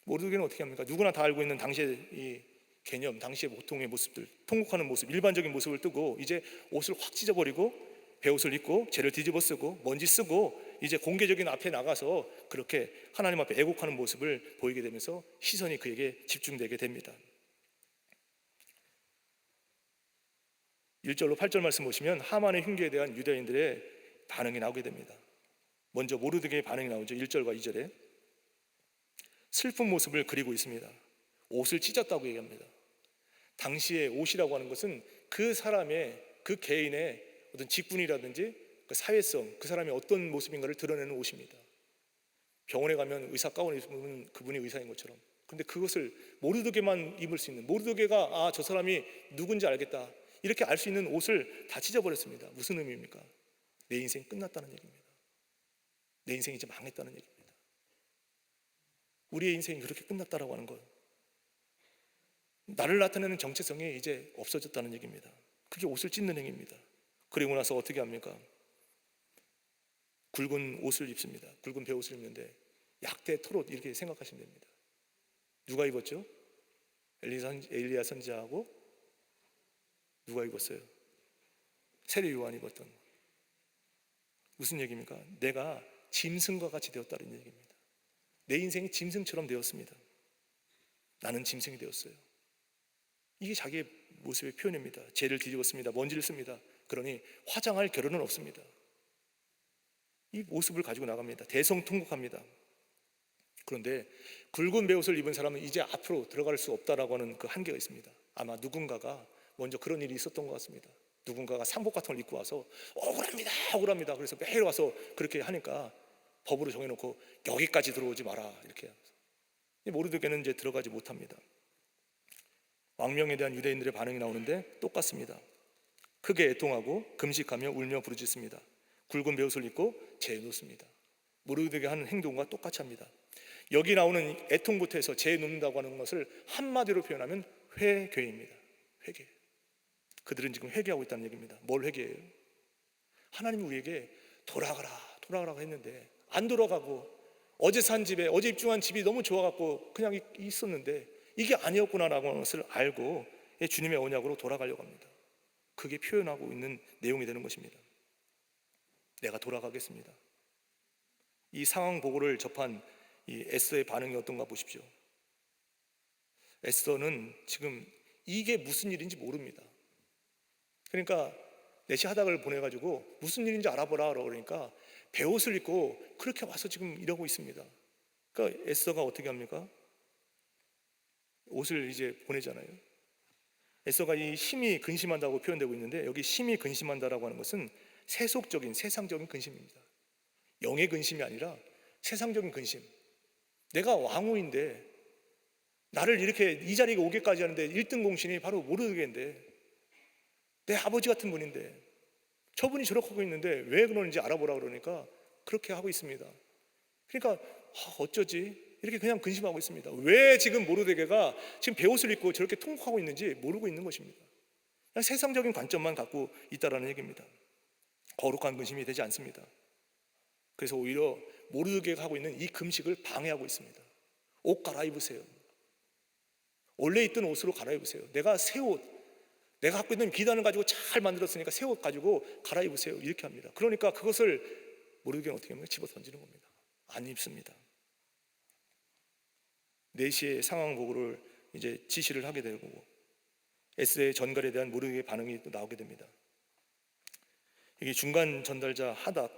모르드게는 어떻게 합니까? 누구나 다 알고 있는 당시의 이 개념, 당시의 보통의 모습들, 통곡하는 모습, 일반적인 모습을 뜨고 이제 옷을 확 찢어버리고 베옷을 입고 죄를 뒤집어 쓰고 먼지 쓰고 이제 공개적인 앞에 나가서 그렇게 하나님 앞에 애곡하는 모습을 보이게 되면서 시선이 그에게 집중되게 됩니다. 1절로 8절 말씀 보시면 하만의 흉기에 대한 유대인들의 반응이 나오게 됩니다. 먼저 모르드게의 반응이 나오죠. 1절과 2절에 슬픈 모습을 그리고 있습니다. 옷을 찢었다고 얘기합니다. 당시의 옷이라고 하는 것은 그 사람의, 그 개인의 어떤 직분이라든지 그 사회성, 그 사람이 어떤 모습인가를 드러내는 옷입니다. 병원에 가면 의사 가운을 입으면 그분이 의사인 것처럼, 근데 그것을 모르드게만 입을 수 있는, 모르드게가 저 사람이 누군지 알겠다 이렇게 알 수 있는 옷을 다 찢어버렸습니다. 무슨 의미입니까? 내 인생이 끝났다는 얘기입니다. 내 인생이 이제 망했다는 얘기입니다. 우리의 인생이 그렇게 끝났다라고 하는 거예요. 나를 나타내는 정체성이 이제 없어졌다는 얘기입니다. 그게 옷을 찢는 행위입니다. 그리고 나서 어떻게 합니까? 굵은 옷을 입습니다. 굵은 베옷을 입는데 약대 털옷 이렇게 생각하시면 됩니다. 누가 입었죠? 엘리야 선지자하고 누가 입었어요? 세례 요한이 입었던. 무슨 얘기입니까? 내가 짐승과 같이 되었다는 얘기입니다. 내 인생이 짐승처럼 되었습니다. 나는 짐승이 되었어요. 이게 자기의 모습의 표현입니다. 죄를 뒤집었습니다. 먼지를 씁니다. 그러니 화장할 겨를은 없습니다. 이 모습을 가지고 나갑니다. 대성통곡합니다. 그런데 굵은 베옷을 입은 사람은 이제 앞으로 들어갈 수 없다라고 하는 그 한계가 있습니다. 아마 누군가가 먼저 그런 일이 있었던 것 같습니다. 누군가가 상복 같은 걸 입고 와서 억울합니다, 억울합니다. 그래서 매일 와서 그렇게 하니까 법으로 정해놓고 여기까지 들어오지 마라 이렇게. 모르드게는 이제 들어가지 못합니다. 왕명에 대한 유대인들의 반응이 나오는데 똑같습니다. 크게 애통하고 금식하며 울며 부르짖습니다. 굵은 베옷을 입고 재에 눕습니다. 모르드게 하는 행동과 똑같이 합니다. 여기 나오는 애통부터 해서 재에 눕는다고 하는 것을 한마디로 표현하면 회개입니다. 회개. 그들은 지금 회개하고 있다는 얘기입니다. 뭘 회개해요? 하나님이 우리에게 돌아가라 돌아가라고 했는데 안 돌아가고, 어제 산 집에, 어제 입주한 집이 너무 좋아갖고 그냥 있었는데 이게 아니었구나라고 하는 것을 알고 주님의 언약으로 돌아가려고 합니다. 그게 표현하고 있는 내용이 되는 것입니다. 내가 돌아가겠습니다. 이 상황 보고를 접한 이 에스더의 반응이 어떤가 보십시오. 에스더는 지금 이게 무슨 일인지 모릅니다. 그러니까 내시 하닥을 보내가지고 무슨 일인지 알아보라 그러니까 베옷을 입고 그렇게 와서 지금 이러고 있습니다. 그러니까 에스더가 어떻게 합니까? 옷을 이제 보내잖아요. 에스더가 이 심히 근심한다고 표현되고 있는데, 여기 심히 근심한다라고 하는 것은 세속적인, 세상적인 근심입니다. 영의 근심이 아니라 세상적인 근심. 내가 왕후인데 나를 이렇게 이 자리에 오게까지 하는데 1등 공신이 바로 모르드게인데, 내 아버지 같은 분인데 저분이 저렇게 하고 있는데 왜 그러는지 알아보라 그러니까 그렇게 하고 있습니다. 그러니까 어쩌지? 이렇게 그냥 근심하고 있습니다. 왜 지금 모르드게가 지금 베옷을 입고 저렇게 통곡하고 있는지 모르고 있는 것입니다. 그냥 세상적인 관점만 갖고 있다라는 얘기입니다. 거룩한 근심이 되지 않습니다. 그래서 오히려 모르드게가 하고 있는 이 금식을 방해하고 있습니다. 옷 갈아입으세요. 원래 있던 옷으로 갈아입으세요. 내가 새 옷, 내가 갖고 있는 비단을 가지고 잘 만들었으니까 새 옷 가지고 갈아입으세요. 이렇게 합니다. 그러니까 그것을 모르드게는 어떻게 합니까? 집어 던지는 겁니다. 안 입습니다. 4시의 상황 보고를 이제 지시를 하게 되고, 에스더의 전갈에 대한 모르드게의 반응이 또 나오게 됩니다. 이게 중간 전달자 하닥,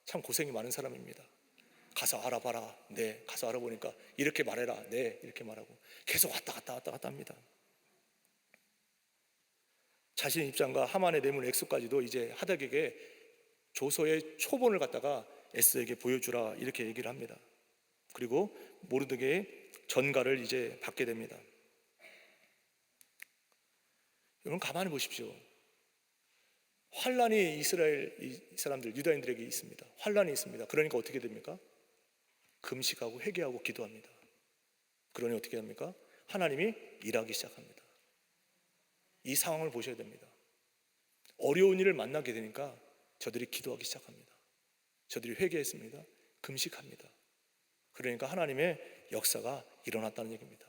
참 고생이 많은 사람입니다. 가서 알아봐라. 네. 가서 알아보니까 이렇게 말해라. 네. 이렇게 말하고 계속 왔다 갔다 합니다. 자신의 입장과 하만의 뇌물 액수까지도 이제 하닥에게 조서의 초본을 갖다가 에스더에게 보여주라 이렇게 얘기를 합니다. 그리고 모르드게의 전갈을 이제 받게 됩니다. 여러분 가만히 보십시오. 환란이 이스라엘 이 사람들 유다인들에게 있습니다. 환란이 있습니다. 그러니까 어떻게 됩니까? 금식하고 회개하고 기도합니다. 그러니 어떻게 합니까? 하나님이 일하기 시작합니다. 이 상황을 보셔야 됩니다. 어려운 일을 만나게 되니까 저들이 기도하기 시작합니다. 저들이 회개했습니다. 금식합니다. 그러니까 하나님의 역사가 일어났다는 얘기입니다.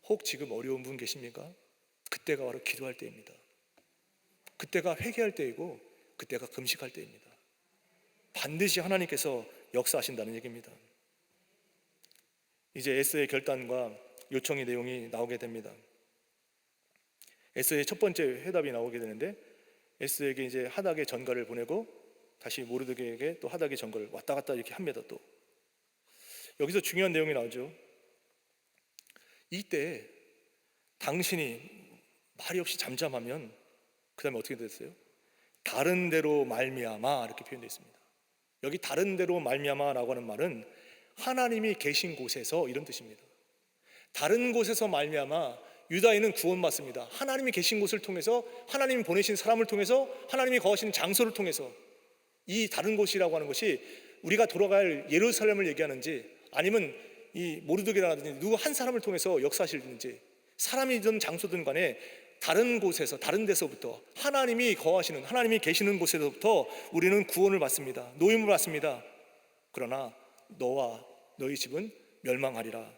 혹 지금 어려운 분 계십니까? 그때가 바로 기도할 때입니다. 그때가 회개할 때이고 그때가 금식할 때입니다. 반드시 하나님께서 역사하신다는 얘기입니다. 이제 에스더의 결단과 요청의 내용이 나오게 됩니다. 에스더의 첫 번째 회답이 나오게 되는데, 에스더에게 이제 하닥의 전가를 보내고 다시 모르드게에게 또 하닥의 전가를 왔다 갔다 이렇게 합니다. 또 여기서 중요한 내용이 나오죠. 이때 당신이 말이 없이 잠잠하면 그 다음에 어떻게 됐어요? 다른 데로 말미암아, 이렇게 표현되어 있습니다. 여기 다른 데로 말미암아라고 하는 말은 하나님이 계신 곳에서, 이런 뜻입니다. 다른 곳에서 말미암아 유다인은 구원받습니다. 하나님이 계신 곳을 통해서, 하나님이 보내신 사람을 통해서, 하나님이 거하시는 장소를 통해서, 이 다른 곳이라고 하는 것이 우리가 돌아갈 예루살렘을 얘기하는지, 아니면 이 모르드게라든지 누구 한 사람을 통해서 역사하실지, 사람이든 장소든 간에 다른 곳에서, 다른 데서부터, 하나님이 거하시는, 하나님이 계시는 곳에서부터 우리는 구원을 받습니다. 노임을 받습니다. 그러나 너와 너희 집은 멸망하리라.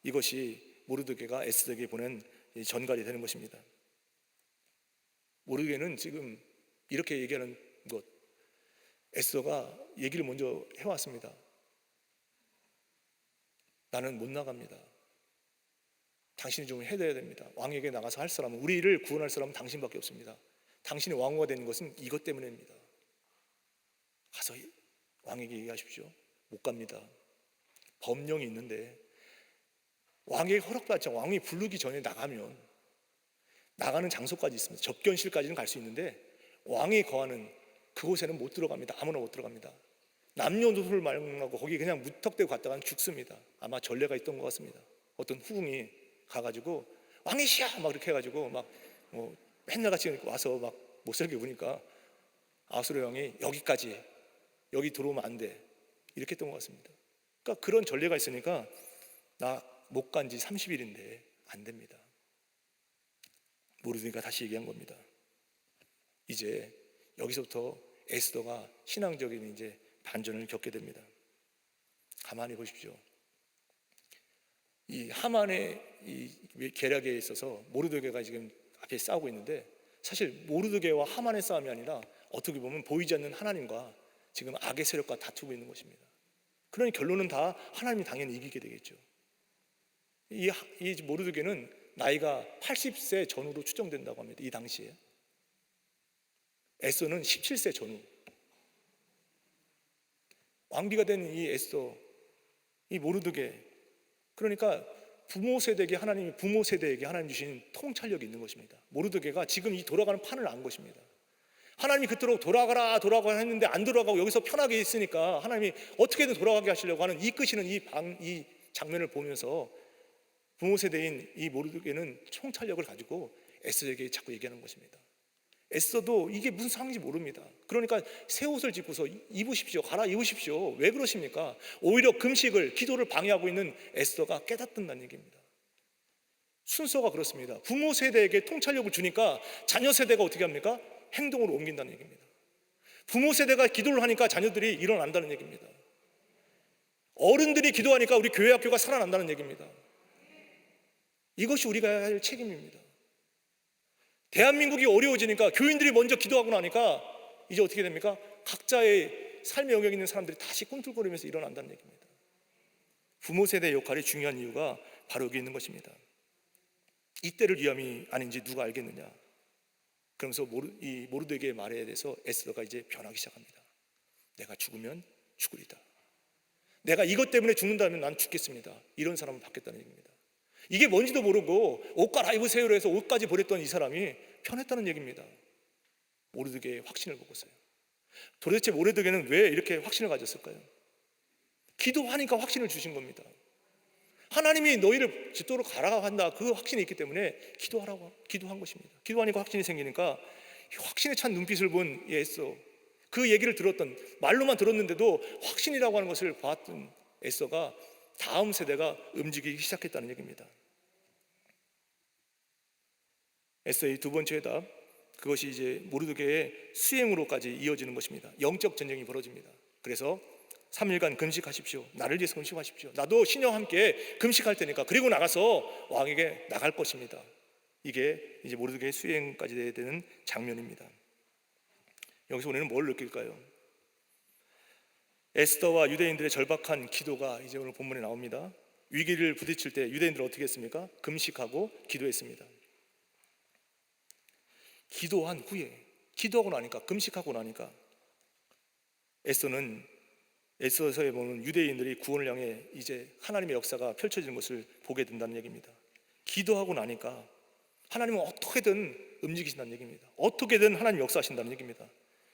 이것이 모르드게가 에스더에게 보낸 전갈이 되는 것입니다. 모르드게는 지금 이렇게 얘기하는 것, 에스더가 얘기를 먼저 해왔습니다. 나는 못 나갑니다. 당신이 좀 해야 됩니다. 왕에게 나가서 할 사람은, 우리를 구원할 사람은 당신밖에 없습니다. 당신이 왕후가 되는 것은 이것 때문입니다. 가서 왕에게 얘기하십시오. 못 갑니다. 법령이 있는데, 왕에게 허락받지, 왕이 부르기 전에 나가면 나가는 장소까지 있습니다. 접견실까지는 갈 수 있는데 왕이 거하는 그곳에는 못 들어갑니다. 아무나 못 들어갑니다. 남녀노소를 말하고 거기 그냥 무턱대고 갔다가는 죽습니다. 아마 전례가 있던 것 같습니다. 어떤 후궁이 가가지고 왕이시야 막 이렇게 해가지고 막 맨날 같이 와서 막 못살게 구니까 아수르 왕이 여기까지, 여기 들어오면 안 돼, 이렇게 했던 것 같습니다. 그러니까 그런 전례가 있으니까 나 못 간 지 30일인데 안 됩니다. 모르드게가 다시 얘기한 겁니다. 이제 여기서부터 에스더가 신앙적인 이제 반전을 겪게 됩니다. 가만히 보십시오. 이 하만의 이 계략에 있어서 모르드게가 지금 앞에 싸우고 있는데, 사실 모르드게와 하만의 싸움이 아니라 어떻게 보면 보이지 않는 하나님과 지금 악의 세력과 다투고 있는 것입니다. 그러니 결론은 다 하나님이 당연히 이기게 되겠죠. 이 모르드게는 나이가 80세 전후로 추정된다고 합니다. 이 당시에. 에스더는 17세 전후. 왕비가 된 이 에스더, 이 모르드게, 그러니까 부모 세대에게 하나님 주신 통찰력이 있는 것입니다. 모르드게가 지금 이 돌아가는 판을 안 것입니다. 하나님이 그토록 돌아가라 했는데 안 돌아가고 여기서 편하게 있으니까 하나님이 어떻게든 돌아가게 하시려고 하는, 이끄시는 이 장면을 보면서 부모 세대인 이 모르드게는 총찰력을 가지고 에스더에게 자꾸 얘기하는 것입니다. 에스더도 이게 무슨 상황인지 모릅니다. 그러니까 새 옷을 입고서 입으십시오, 갈아입으십시오. 왜 그러십니까? 오히려 금식을, 기도를 방해하고 있는 에스더가 깨닫는다는 얘기입니다. 순서가 그렇습니다. 부모 세대에게 통찰력을 주니까 자녀 세대가 어떻게 합니까? 행동으로 옮긴다는 얘기입니다. 부모 세대가 기도를 하니까 자녀들이 일어난다는 얘기입니다. 어른들이 기도하니까 우리 교회 학교가 살아난다는 얘기입니다. 이것이 우리가 해야 할 책임입니다. 대한민국이 어려워지니까 교인들이 먼저 기도하고 나니까 이제 어떻게 됩니까? 각자의 삶의 영역에 있는 사람들이 다시 꿈틀거리면서 일어난다는 얘기입니다. 부모 세대의 역할이 중요한 이유가 바로 여기 있는 것입니다. 이때를 위함이 아닌지 누가 알겠느냐? 그러면서 이 모르드게의 말에 대해서 에스더가 이제 변하기 시작합니다. 내가 죽으면 죽으리다. 내가 이것 때문에 죽는다면 난 죽겠습니다. 이런 사람을 받겠다는 얘기입니다. 이게 뭔지도 모르고 옷 갈아입으세요 해서 옷까지 버렸던 이 사람이 편했다는 얘기입니다. 모르드게의 확신을 보고서요. 도대체 모르드게는 왜 이렇게 확신을 가졌을까요? 기도하니까 확신을 주신 겁니다. 하나님이 너희를 죽도록 가라 한다, 그 확신이 있기 때문에 기도한 것입니다. 기도하니까 확신이 생기니까 확신에 찬 눈빛을 본 에스더, 그 얘기를 들었던, 말로만 들었는데도 확신이라고 하는 것을 봤던 에스더가 다음 세대가 움직이기 시작했다는 얘기입니다. 에스더의 두 번째 회답, 그것이 이제 모르드게의 수행으로까지 이어지는 것입니다. 영적 전쟁이 벌어집니다. 그래서 3일간 금식하십시오. 나를 위해서 금식하십시오. 나도 신녀와 함께 금식할 테니까. 그리고 나가서 왕에게 나갈 것입니다. 이게 이제 모르드게의 수행까지 되는 장면입니다. 여기서 우리는 뭘 느낄까요? 에스더와 유대인들의 절박한 기도가 이제 오늘 본문에 나옵니다. 위기를 부딪힐 때 유대인들은 어떻게 했습니까? 금식하고 기도했습니다. 기도한 후에, 기도하고 나니까, 금식하고 나니까 에스더서에 보면 유대인들이 구원을 향해 이제 하나님의 역사가 펼쳐지는 것을 보게 된다는 얘기입니다. 기도하고 나니까 하나님은 어떻게든 움직이신다는 얘기입니다. 어떻게든 하나님 역사하신다는 얘기입니다.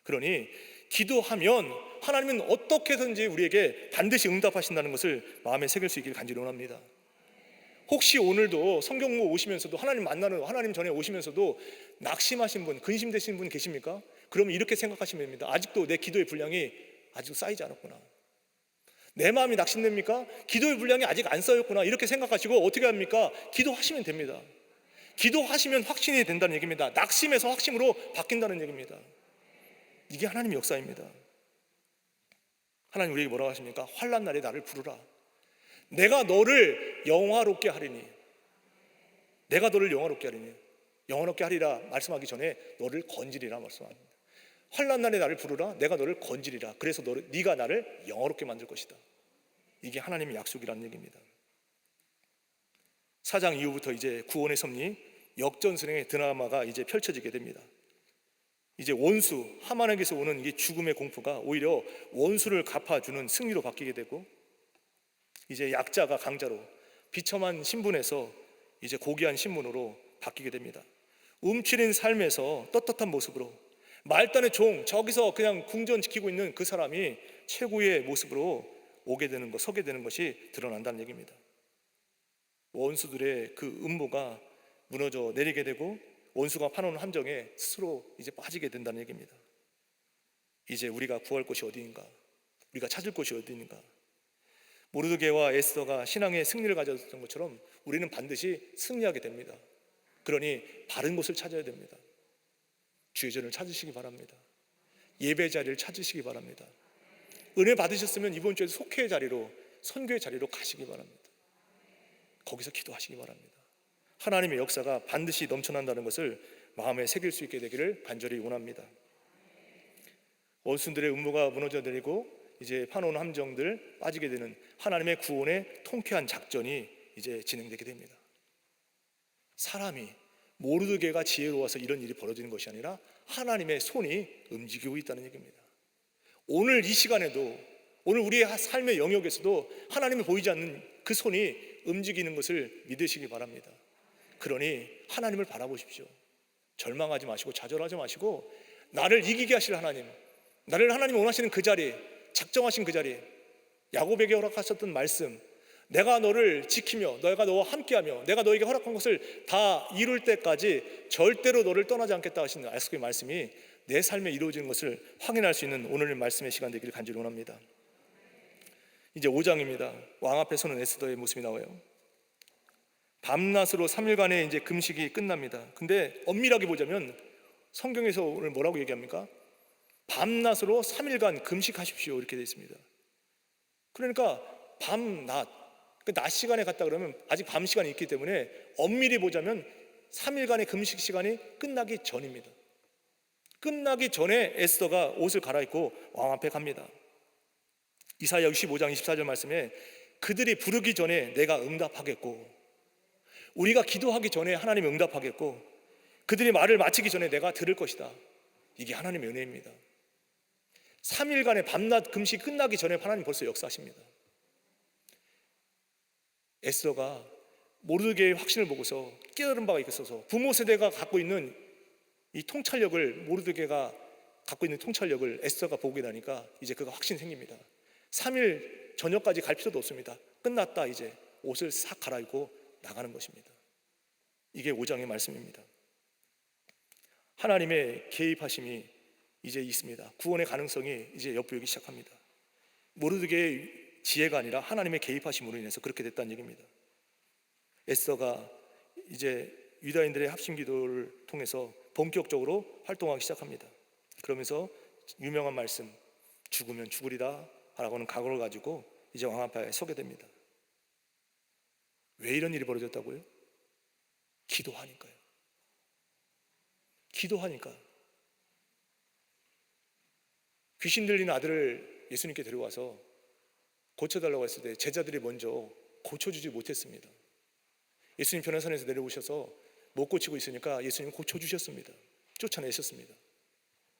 그러니 기도하면 하나님은 어떻게든지 우리에게 반드시 응답하신다는 것을 마음에 새길 수 있기를 간절히 원합니다. 혹시 오늘도 성경모 오시면서도 하나님 전에 오시면서도 낙심하신 분, 근심되신 분 계십니까? 그러면 이렇게 생각하시면 됩니다. 아직도 내 기도의 분량이 아직도 쌓이지 않았구나. 내 마음이 낙심됩니까? 기도의 분량이 아직 안 쌓였구나. 이렇게 생각하시고 어떻게 합니까? 기도하시면 됩니다. 기도하시면 확신이 된다는 얘기입니다. 낙심에서 확심으로 바뀐다는 얘기입니다. 이게 하나님의 역사입니다. 하나님 우리에게 뭐라고 하십니까? 환난 날에 나를 부르라. 내가 너를 영화롭게 하리니. 내가 너를 영화롭게 하리니. 영화롭게 하리라 말씀하기 전에 너를 건지리라 말씀합니다. 환난 날에 나를 부르라. 내가 너를 건지리라. 그래서 네가 나를 영화롭게 만들 것이다. 이게 하나님의 약속이라는 얘기입니다. 4장 이후부터 이제 구원의 섭리, 역전승의 드라마가 이제 펼쳐지게 됩니다. 이제 원수 하만에게서 오는 이 죽음의 공포가 오히려 원수를 갚아주는 승리로 바뀌게 되고, 이제 약자가 강자로, 비참한 신분에서 이제 고귀한 신분으로 바뀌게 됩니다. 움츠린 삶에서 떳떳한 모습으로, 말단의 종, 저기서 그냥 궁전 지키고 있는 그 사람이 최고의 모습으로 오게 되는 것, 서게 되는 것이 드러난다는 얘기입니다. 원수들의 그 음모가 무너져 내리게 되고 원수가 파놓은 함정에 스스로 이제 빠지게 된다는 얘기입니다. 이제 우리가 구할 곳이 어디인가? 우리가 찾을 곳이 어디인가? 모르드게와 에스더가 신앙의 승리를 가졌던 것처럼 우리는 반드시 승리하게 됩니다. 그러니 바른 곳을 찾아야 됩니다. 주의 전을 찾으시기 바랍니다. 예배 자리를 찾으시기 바랍니다. 은혜 받으셨으면 이번 주에 속회의 자리로, 선교의 자리로 가시기 바랍니다. 거기서 기도하시기 바랍니다. 하나님의 역사가 반드시 넘쳐난다는 것을 마음에 새길 수 있게 되기를 간절히 원합니다. 원수들의 음모가 무너져 내리고 이제 파놓은 함정들 빠지게 되는 하나님의 구원의 통쾌한 작전이 이제 진행되게 됩니다. 사람이, 모르드게가 지혜로워서 이런 일이 벌어지는 것이 아니라 하나님의 손이 움직이고 있다는 얘기입니다. 오늘 이 시간에도, 오늘 우리의 삶의 영역에서도 하나님이 보이지 않는 그 손이 움직이는 것을 믿으시기 바랍니다. 그러니 하나님을 바라보십시오. 절망하지 마시고 좌절하지 마시고 나를 이기게 하실 하나님, 나를 하나님 원하시는 그 자리, 작정하신 그 자리, 야곱에게 허락하셨던 말씀, 내가 너를 지키며 내가 너와 함께하며 내가 너에게 허락한 것을 다 이룰 때까지 절대로 너를 떠나지 않겠다 하시는 약속의 말씀이 내 삶에 이루어지는 것을 확인할 수 있는 오늘 말씀의 시간 되기를 간절히 원합니다. 이제 5장입니다. 왕 앞에 서는 에스더의 모습이 나와요. 밤낮으로 3일간의 이제 금식이 끝납니다. 근데 엄밀하게 보자면 성경에서 오늘 뭐라고 얘기합니까? 밤낮으로 3일간 금식하십시오 이렇게 되어 있습니다. 그러니까 밤낮, 그 낮 시간에 갔다 그러면 아직 밤 시간이 있기 때문에 엄밀히 보자면 3일간의 금식 시간이 끝나기 전입니다. 끝나기 전에 에스더가 옷을 갈아입고 왕 앞에 갑니다. 이사야 65장 24절 말씀에 그들이 부르기 전에 내가 응답하겠고, 우리가 기도하기 전에 하나님이 응답하겠고, 그들이 말을 마치기 전에 내가 들을 것이다. 이게 하나님의 은혜입니다. 3일간의 밤낮 금식 끝나기 전에 하나님 벌써 역사하십니다. 에스더가 모르드게의 확신을 보고서 깨달은 바가 있어서 부모 세대가 갖고 있는 이 통찰력을, 모르드게가 갖고 있는 통찰력을 에스더가 보게 되니까 이제 그가 확신이 생깁니다. 3일 저녁까지 갈 필요도 없습니다. 끝났다. 이제 옷을 싹 갈아입고 나가는 것입니다. 이게 5장의 말씀입니다. 하나님의 개입하심이 이제 있습니다. 구원의 가능성이 이제 엿보이기 시작합니다. 모르드게의 지혜가 아니라 하나님의 개입하심으로 인해서 그렇게 됐다는 얘기입니다. 에스더가 이제 유다인들의 합심 기도를 통해서 본격적으로 활동하기 시작합니다. 그러면서 유명한 말씀, 죽으면 죽으리다 라고 하는 각오를 가지고 이제 왕 앞에 서게 됩니다. 왜 이런 일이 벌어졌다고요? 기도하니까요. 기도하니까. 귀신 들린 아들을 예수님께 데려와서 고쳐달라고 했을 때 제자들이 먼저 고쳐주지 못했습니다. 예수님 변호산에서 내려오셔서 못 고치고 있으니까 예수님 고쳐주셨습니다. 쫓아내셨습니다.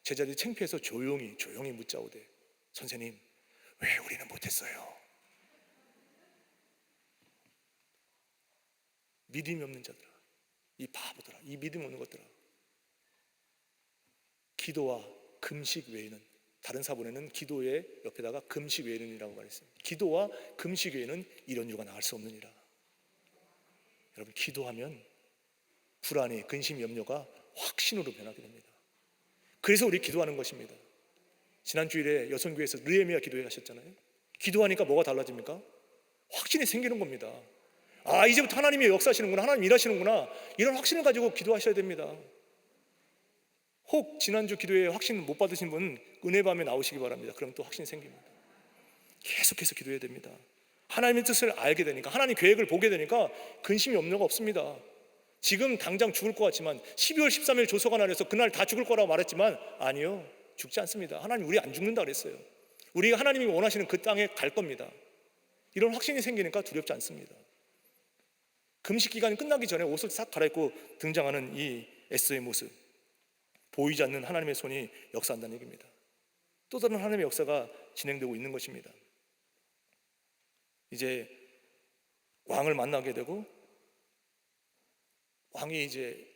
제자들이 창피해서 조용히 묻자오되 선생님 왜 우리는 못했어요? 믿음이 없는 자들아, 이 바보들아, 이 믿음 없는 것들아, 기도와 금식 외에는, 다른 사본에는 기도의 옆에다가 금식 외에는이라고 말했습니다. 기도와 금식 외에는 이런 일가 나을 수 없느니라. 여러분, 기도하면 불안이, 근심, 염려가 확신으로 변하게 됩니다. 그래서 우리 기도하는 것입니다. 지난 주일에 여성교회에서 느헤미야 기도회 하셨잖아요. 기도하니까 뭐가 달라집니까? 확신이 생기는 겁니다. 아, 이제부터 하나님이 역사하시는구나, 하나님 일하시는구나, 이런 확신을 가지고 기도하셔야 됩니다. 혹 지난주 기도에 확신 못 받으신 분은 은혜밤에 나오시기 바랍니다. 그럼 또 확신이 생깁니다. 계속해서 기도해야 됩니다. 하나님의 뜻을 알게 되니까, 하나님 계획을 보게 되니까 근심이 염려가 없습니다. 지금 당장 죽을 것 같지만 12월 13일 조서관 안에서 그날 다 죽을 거라고 말했지만 아니요, 죽지 않습니다. 하나님 우리 안 죽는다 그랬어요. 우리가 하나님이 원하시는 그 땅에 갈 겁니다. 이런 확신이 생기니까 두렵지 않습니다. 금식 기간이 끝나기 전에 옷을 싹 갈아입고 등장하는 이 에스더의 모습, 보이지 않는 하나님의 손이 역사한다는 얘기입니다. 또 다른 하나님의 역사가 진행되고 있는 것입니다. 이제 왕을 만나게 되고 왕이 이제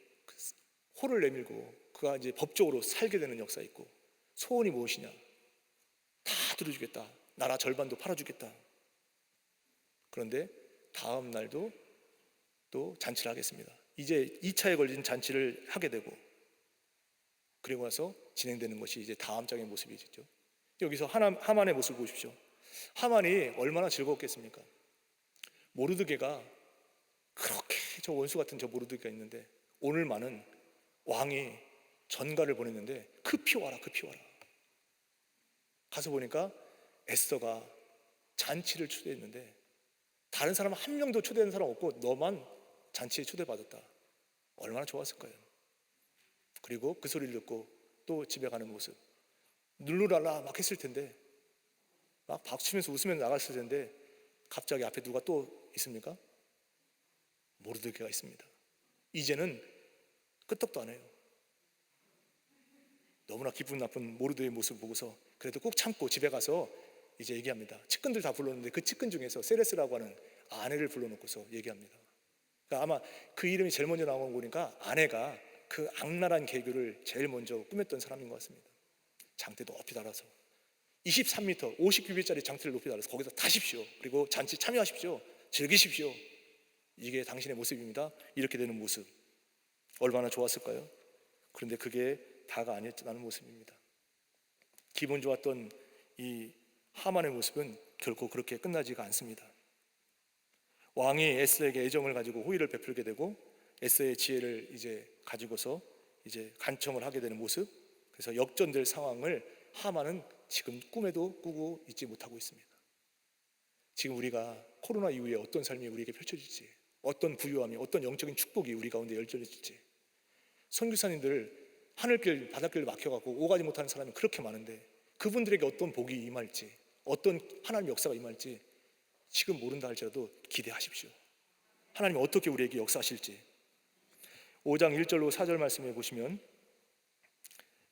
호를 내밀고 그가 이제 법적으로 살게 되는 역사 있고, 소원이 무엇이냐, 다 들어주겠다, 나라 절반도 팔아주겠다. 그런데 다음 날도 또 잔치를 하겠습니다. 이제 2차에 걸린 잔치를 하게 되고, 그리고 나서 진행되는 것이 이제 다음 장의 모습이죠. 여기서 하만의 모습을 보십시오. 하만이 얼마나 즐거웠겠습니까? 모르드게가, 그렇게 저 원수 같은 저 모르드게가 있는데 오늘만은 왕이 전가를 보냈는데 급히 와라, 급히 와라. 가서 보니까 에스더가 잔치를 초대했는데 다른 사람 한 명도 초대한 사람 없고 너만 잔치에 초대받았다. 얼마나 좋았을 거예요. 그리고 그 소리를 듣고 또 집에 가는 모습, 룰루랄라 막 했을 텐데, 막 박수치면서 웃으면서 나갔을 텐데 갑자기 앞에 누가 또 있습니까? 모르드게가 있습니다. 이제는 끄떡도 안 해요. 너무나 기분 나쁜 모르드게의 모습을 보고서 그래도 꼭 참고 집에 가서 이제 얘기합니다. 측근들 다 불렀는데 그 측근 중에서 세레스라고 하는 아내를 불러놓고서 얘기합니다. 그러니까 아마 그 이름이 제일 먼저 나온 거 보니까 아내가 그 악랄한 계교를 제일 먼저 꾸몄던 사람인 것 같습니다. 장대 높이 달아서 23m 50규빗짜리 장대를 높이 달아서 거기서 타십시오. 그리고 잔치 참여하십시오. 즐기십시오. 이게 당신의 모습입니다. 이렇게 되는 모습 얼마나 좋았을까요? 그런데 그게 다가 아니었다는 모습입니다. 기분 좋았던 이 하만의 모습은 결코 그렇게 끝나지가 않습니다. 왕이 에스더에게 애정을 가지고 호의를 베풀게 되고 에스더의 지혜를 이제 가지고서 이제 간청을 하게 되는 모습, 그래서 역전될 상황을 하만은 지금 꿈에도 꾸고 있지 못하고 있습니다. 지금 우리가 코로나 이후에 어떤 삶이 우리에게 펼쳐질지, 어떤 부유함이, 어떤 영적인 축복이 우리 가운데 열려질지, 선교사님들 하늘길 바닷길 막혀갖고 오가지 못하는 사람이 그렇게 많은데 그분들에게 어떤 복이 임할지, 어떤 하나님의 역사가 임할지 지금 모른다 할지라도 기대하십시오. 하나님이 어떻게 우리에게 역사하실지. 5장 1절로 4절 말씀해 보시면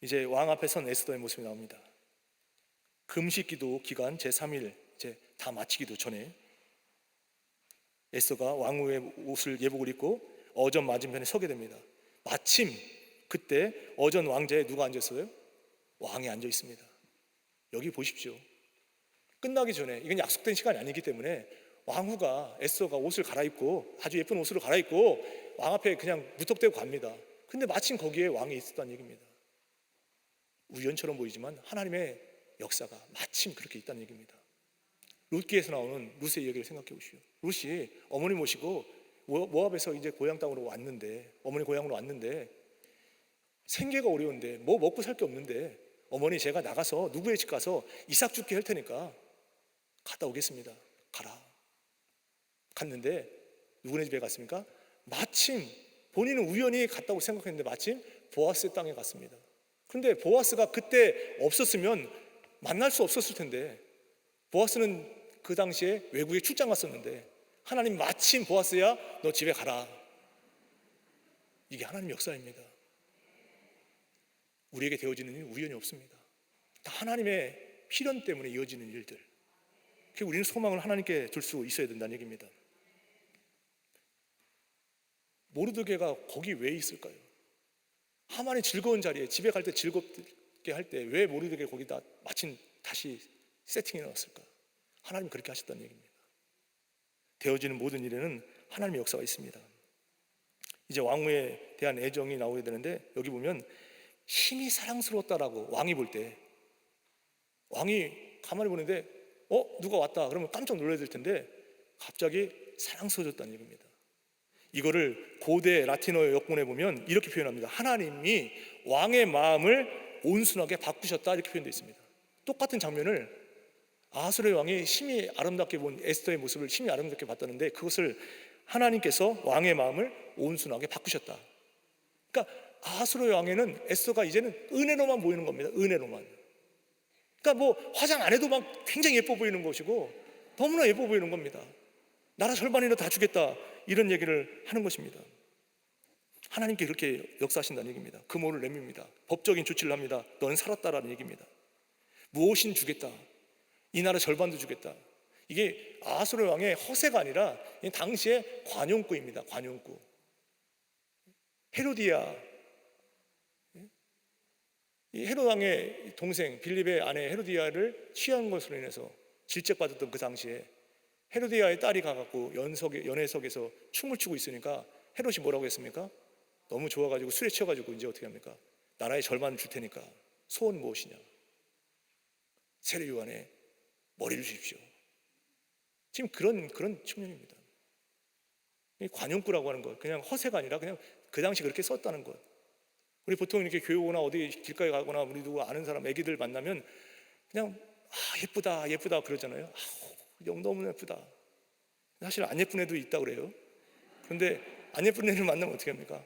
이제 왕 앞에 선 에스더의 모습이 나옵니다. 금식기도 기간 제3일 이제 다 마치기도 전에 에스더가 왕후의 옷을 예복을 입고 어전 맞은편에 서게 됩니다. 마침 그때 어전 왕자에 누가 앉았어요? 왕이 앉아 있습니다. 여기 보십시오. 끝나기 전에, 이건 약속된 시간이 아니기 때문에 왕후가, 에스더가 옷을 갈아입고 아주 예쁜 옷으로 갈아입고 왕 앞에 그냥 무턱대고 갑니다. 근데 마침 거기에 왕이 있었다는 얘기입니다. 우연처럼 보이지만 하나님의 역사가 마침 그렇게 있다는 얘기입니다. 룻기에서 나오는 룻의 이야기를 생각해 보시오. 룻이 어머니 모시고 모압에서 이제 고향 땅으로 왔는데, 어머니 고향으로 왔는데 생계가 어려운데 뭐 먹고 살 게 없는데, 어머니 제가 나가서 누구의 집 가서 이삭 죽게 할 테니까 갔다 오겠습니다. 가라. 갔는데 누구네 집에 갔습니까? 마침 본인은 우연히 갔다고 생각했는데 마침 보아스의 땅에 갔습니다. 그런데 보아스가 그때 없었으면 만날 수 없었을 텐데, 보아스는 그 당시에 외국에 출장 갔었는데 하나님 마침 보아스야 너 집에 가라. 이게 하나님 역사입니다. 우리에게 되어지는 일은 우연이 없습니다. 다 하나님의 필연 때문에 이어지는 일들. 그래서 우리는 소망을 하나님께 둘 수 있어야 된다는 얘기입니다. 모르드게가 거기 왜 있을까요? 하만의 즐거운 자리에 집에 갈 때 즐겁게 할 때 왜 모르드게 거기다 마침 다시 세팅해 놨을까? 하나님 그렇게 하셨다는 얘기입니다. 되어지는 모든 일에는 하나님의 역사가 있습니다. 이제 왕후에 대한 애정이 나오게 되는데, 여기 보면 힘이 사랑스러웠다라고 왕이 볼 때, 왕이 가만히 보는데 누가 왔다 그러면 깜짝 놀라야 될 텐데 갑자기 사랑스러워졌다는 얘기입니다. 이거를 고대 라틴어 역본에 보면 이렇게 표현합니다. 하나님이 왕의 마음을 온순하게 바꾸셨다, 이렇게 표현되어 있습니다. 똑같은 장면을 아하수르의 왕이 심히 아름답게 본 에스더의 모습을 심히 아름답게 봤다는데, 그것을 하나님께서 왕의 마음을 온순하게 바꾸셨다. 그러니까 아하수르의 왕에는 에스더가 이제는 은혜로만 보이는 겁니다. 은혜로만. 그러니까 뭐 화장 안 해도 막 굉장히 예뻐 보이는 것이고 너무나 예뻐 보이는 겁니다. 나라 절반이나 다 주겠다, 이런 얘기를 하는 것입니다. 하나님께 그렇게 역사하신다는 얘기입니다. 금호를 내밉니다. 법적인 조치를 합니다. 넌 살았다라는 얘기입니다. 무엇인 주겠다, 이 나라 절반도 주겠다. 이게 아하수르 왕의 허세가 아니라 당시의 관용구입니다. 관용구. 헤로디아, 이 헤롯 왕의 동생 빌립의 아내 헤로디아를 취한 것으로 인해서 질책받았던 그 당시에 헤로디아의 딸이 가갖고 연회석에서 춤을 추고 있으니까 헤롯이 뭐라고 했습니까? 너무 좋아가지고 술에 취해가지고 이제 어떻게 합니까? 나라의 절반을 줄 테니까 소원 무엇이냐? 세례 요한의 머리를 주십시오. 지금 그런 측면입니다. 이 관용구라고 하는 것, 그냥 허세가 아니라 그냥 그 당시 그렇게 썼다는 것. 우리 보통 이렇게 교회 오거나 어디 길가에 가거나 우리 누구 아는 사람 애기들 만나면 그냥 예쁘다 예쁘다 그러잖아요. 너무 예쁘다. 사실 안 예쁜 애도 있다 그래요. 그런데 안 예쁜 애를 만나면 어떻게 합니까?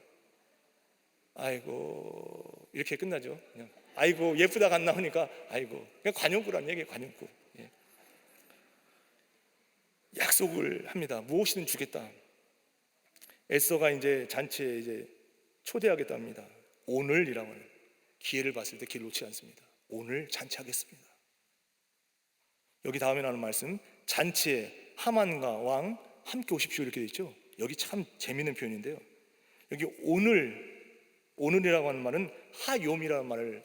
아이고, 이렇게 끝나죠. 그냥 아이고 예쁘다가 안 나오니까 아이고, 그냥 관용구란 얘기예요. 관용구. 예. 약속을 합니다. 무엇이든 주겠다. 에스더가 이제 잔치에 이제 초대하겠다 합니다. 오늘이라고 하는 기회를 봤을 때 기회를 놓지 않습니다. 오늘 잔치하겠습니다. 여기 다음에 나오는 말씀, 잔치에 하만과 왕 함께 오십시오, 이렇게 되어 있죠. 여기 참 재미있는 표현인데요. 여기 오늘이라고 하는 말은 하욤이라는 말을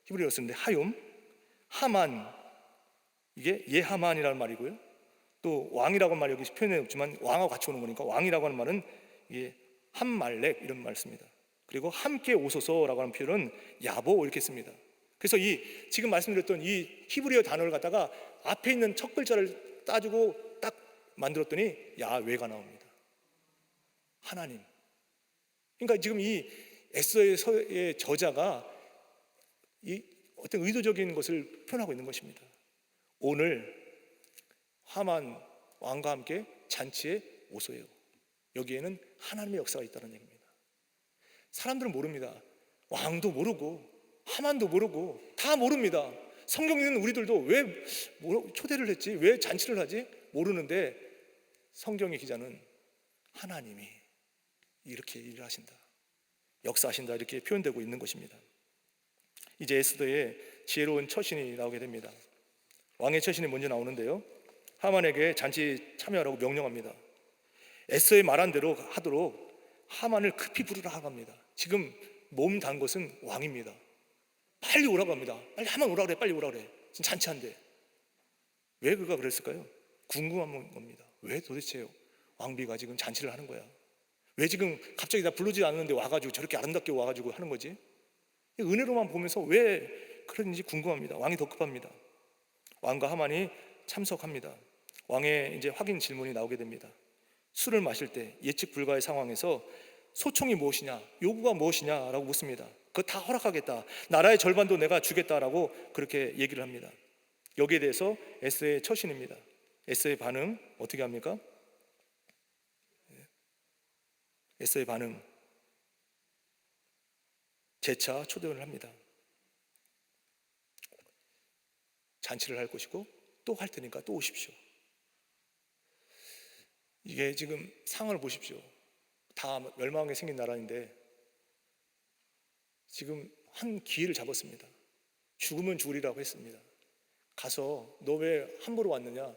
히브리어로 쓰는데, 하욤, 하만, 이게 예하만이라는 말이고요. 또 왕이라고 하는 말이 여기 표현해 없지만 왕하고 같이 오는 거니까 왕이라고 하는 말은 이게 함말렉, 이런 말 씁니다. 그리고 함께 오소서라고 하는 표현은 야보, 이렇게 씁니다. 그래서 이 지금 말씀드렸던 이 히브리어 단어를 갖다가 앞에 있는 첫 글자를 따지고 딱 만들었더니 야외가 나옵니다. 하나님. 그러니까 지금 이 에스더의 저자가 이 어떤 의도적인 것을 표현하고 있는 것입니다. 오늘 하만 왕과 함께 잔치에 오소요. 여기에는 하나님의 역사가 있다는 얘기입니다. 사람들은 모릅니다. 왕도 모르고 하만도 모르고 다 모릅니다. 성경 있는 우리들도 왜 초대를 했지? 왜 잔치를 하지? 모르는데 성경의 기자는 하나님이 이렇게 일을 하신다, 역사하신다, 이렇게 표현되고 있는 것입니다. 이제 에스더의 지혜로운 처신이 나오게 됩니다. 왕의 처신이 먼저 나오는데요, 하만에게 잔치 참여하라고 명령합니다. 에스더의 말한 대로 하도록 하만을 급히 부르라 하고 합니다. 지금 몸 단 것은 왕입니다. 빨리 오라고 합니다. 빨리 하만 오라 그래, 빨리 오라 그래. 지금 잔치한대. 왜 그가 그랬을까요? 궁금한 겁니다. 왜 도대체 왕비가 지금 잔치를 하는 거야? 왜 지금 갑자기 나 부르지 않았는데 와가지고 저렇게 아름답게 와가지고 하는 거지? 은혜로만 보면서 왜 그런지 궁금합니다. 왕이 더 급합니다. 왕과 하만이 참석합니다. 왕의 이제 확인 질문이 나오게 됩니다. 술을 마실 때 예측 불가의 상황에서 소총이 무엇이냐, 요구가 무엇이냐라고 묻습니다. 그거 다 허락하겠다, 나라의 절반도 내가 주겠다라고 그렇게 얘기를 합니다. 여기에 대해서 에스더의 처신입니다. 에스더의 반응 어떻게 합니까? 에스더의 반응, 재차 초대를 합니다. 잔치를 할 것이고 또 할 테니까 또 오십시오. 이게 지금 상황을 보십시오. 다 멸망하게 생긴 나라인데 지금 한 기회를 잡았습니다. 죽으면 죽으리라고 했습니다. 가서 너 왜 함부로 왔느냐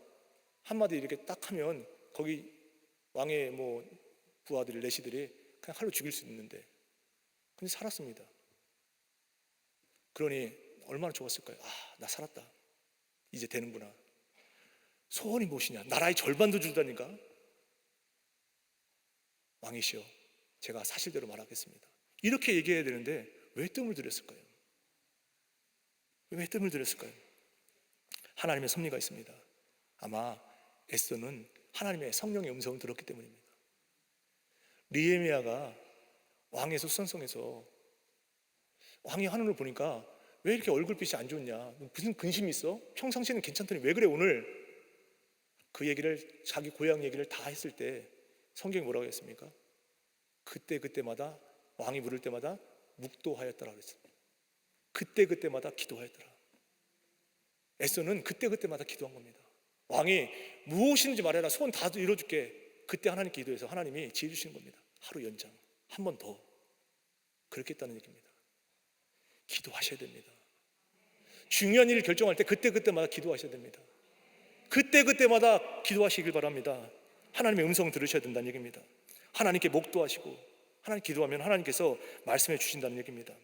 한마디 이렇게 딱 하면 거기 왕의 뭐 부하들이 내시들이 그냥 칼로 죽일 수 있는데 근데 살았습니다. 그러니 얼마나 좋았을까요? 아, 나 살았다. 이제 되는구나. 소원이 무엇이냐? 나라의 절반도 주다니까. 왕이시여, 제가 사실대로 말하겠습니다. 이렇게 얘기해야 되는데 왜 뜸을 들였을까요? 왜 뜸을 들였을까요? 하나님의 섭리가 있습니다. 아마 에스더는 하나님의 성령의 음성을 들었기 때문입니다. 느헤미야가 왕의 소선성에서 왕이 하는 걸 보니까 왜 이렇게 얼굴빛이 안 좋냐? 무슨 근심이 있어? 평상시에는 괜찮더니 왜 그래 오늘? 그 얘기를 자기 고향 얘기를 다 했을 때 성경이 뭐라고 했습니까? 그때마다 왕이 물을 때마다 묵도하였더라 그랬습니다. 그때마다 기도하였더라. 에스더는 그때마다 기도한 겁니다. 왕이 무엇인지 말해라 소원 다 이뤄줄게. 그때 하나님 기도해서 하나님이 지혜 주시는 겁니다. 하루 연장 한 번 더 그렇게 했다는 얘기입니다. 기도하셔야 됩니다. 중요한 일을 결정할 때 그때마다 기도하셔야 됩니다. 그때마다 기도하시길 바랍니다. 하나님의 음성 들으셔야 된다는 얘기입니다. 하나님께 목도하시고 하나님 기도하면 하나님께서 말씀해 주신다는 얘기입니다.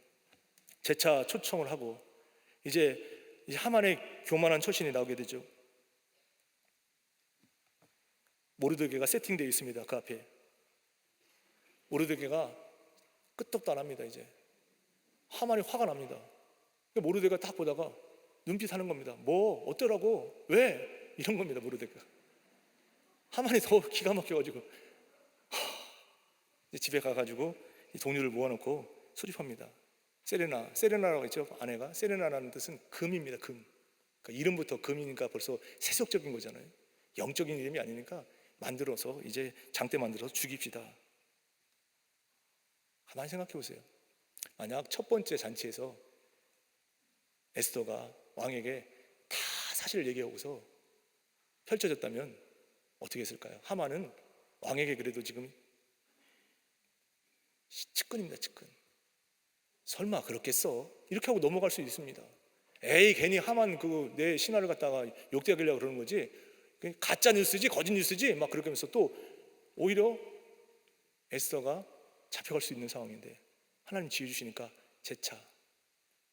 재차 초청을 하고 이제 하만의 교만한 처신이 나오게 되죠. 모르드게가 세팅되어 있습니다. 그 앞에 모르드게가 끄떡도 안 합니다. 이제 하만이 화가 납니다. 모르드게가 딱 보다가 눈빛 하는 겁니다. 뭐 어쩌라고 왜 이런 겁니다. 모르드게가 하만이 더 기가 막혀가지고 이제 집에 가가지고 이 동료를 모아놓고 수립합니다. 세레나라고 했죠. 아내가 세레나라는 뜻은 금입니다. 금. 그러니까 이름부터 금이니까 벌써 세속적인 거잖아요. 영적인 이름이 아니니까 만들어서 이제 장대 만들어서 죽입시다. 가만히 생각해 보세요. 만약 첫 번째 잔치에서 에스더가 왕에게 다 사실을 얘기하고서 펼쳐졌다면 어떻게 했을까요? 하만은 왕에게 그래도 지금 측근입니다. 측근. 설마 그렇겠어? 이렇게 하고 넘어갈 수 있습니다. 에이 괜히 하만 그 내 신하를 갖다가 욕되게 그러는 거지 가짜 뉴스지 거짓 뉴스지 막 그렇게 하면서 또 오히려 에스더가 잡혀갈 수 있는 상황인데 하나님 지혜 주시니까 제차.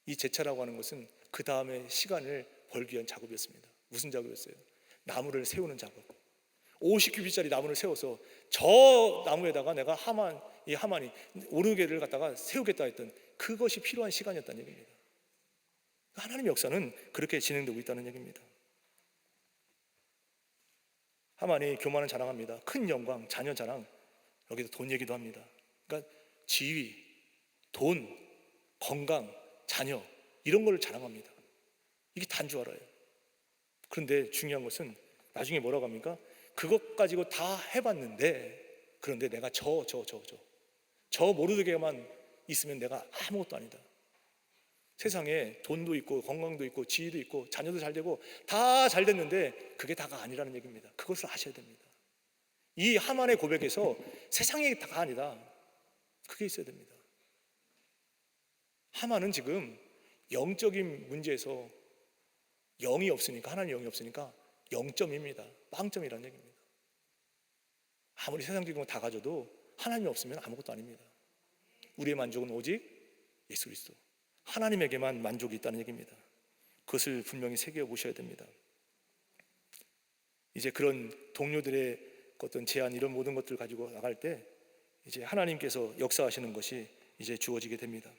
이 제차라고 하는 것은 그 다음에 시간을 벌기 위한 작업이었습니다. 무슨 작업이었어요? 나무를 세우는 작업. 50규빗짜리 나무를 세워서 저 나무에다가 내가 하만이 오르게를 갖다가 세우겠다 했던 그것이 필요한 시간이었다는 얘기입니다. 하나님의 역사는 그렇게 진행되고 있다는 얘기입니다. 하만이 교만을 자랑합니다. 큰 영광, 자녀 자랑, 여기서 돈 얘기도 합니다. 그러니까 지위, 돈, 건강, 자녀 이런 걸 자랑합니다. 이게 다인 줄 알아요. 그런데 중요한 것은 나중에 뭐라고 합니까? 그것 가지고 다 해봤는데 그런데 내가 저 모르드게만 있으면 내가 아무것도 아니다. 세상에 돈도 있고 건강도 있고 지위도 있고 자녀도 잘 되고 다 잘 됐는데 그게 다가 아니라는 얘기입니다. 그것을 아셔야 됩니다. 이 하만의 고백에서 세상이 다가 아니다. 그게 있어야 됩니다. 하만은 지금 영적인 문제에서 영이 없으니까 하나님 영이 없으니까 0점입니다. 빵점이라는 얘기입니다. 아무리 세상적인 거 다 가져도 하나님이 없으면 아무것도 아닙니다. 우리의 만족은 오직 예수 그리스도 하나님에게만 만족이 있다는 얘기입니다. 그것을 분명히 새겨 보셔야 됩니다. 이제 그런 동료들의 어떤 제안 이런 모든 것들을 가지고 나갈 때 이제 하나님께서 역사하시는 것이 이제 주어지게 됩니다.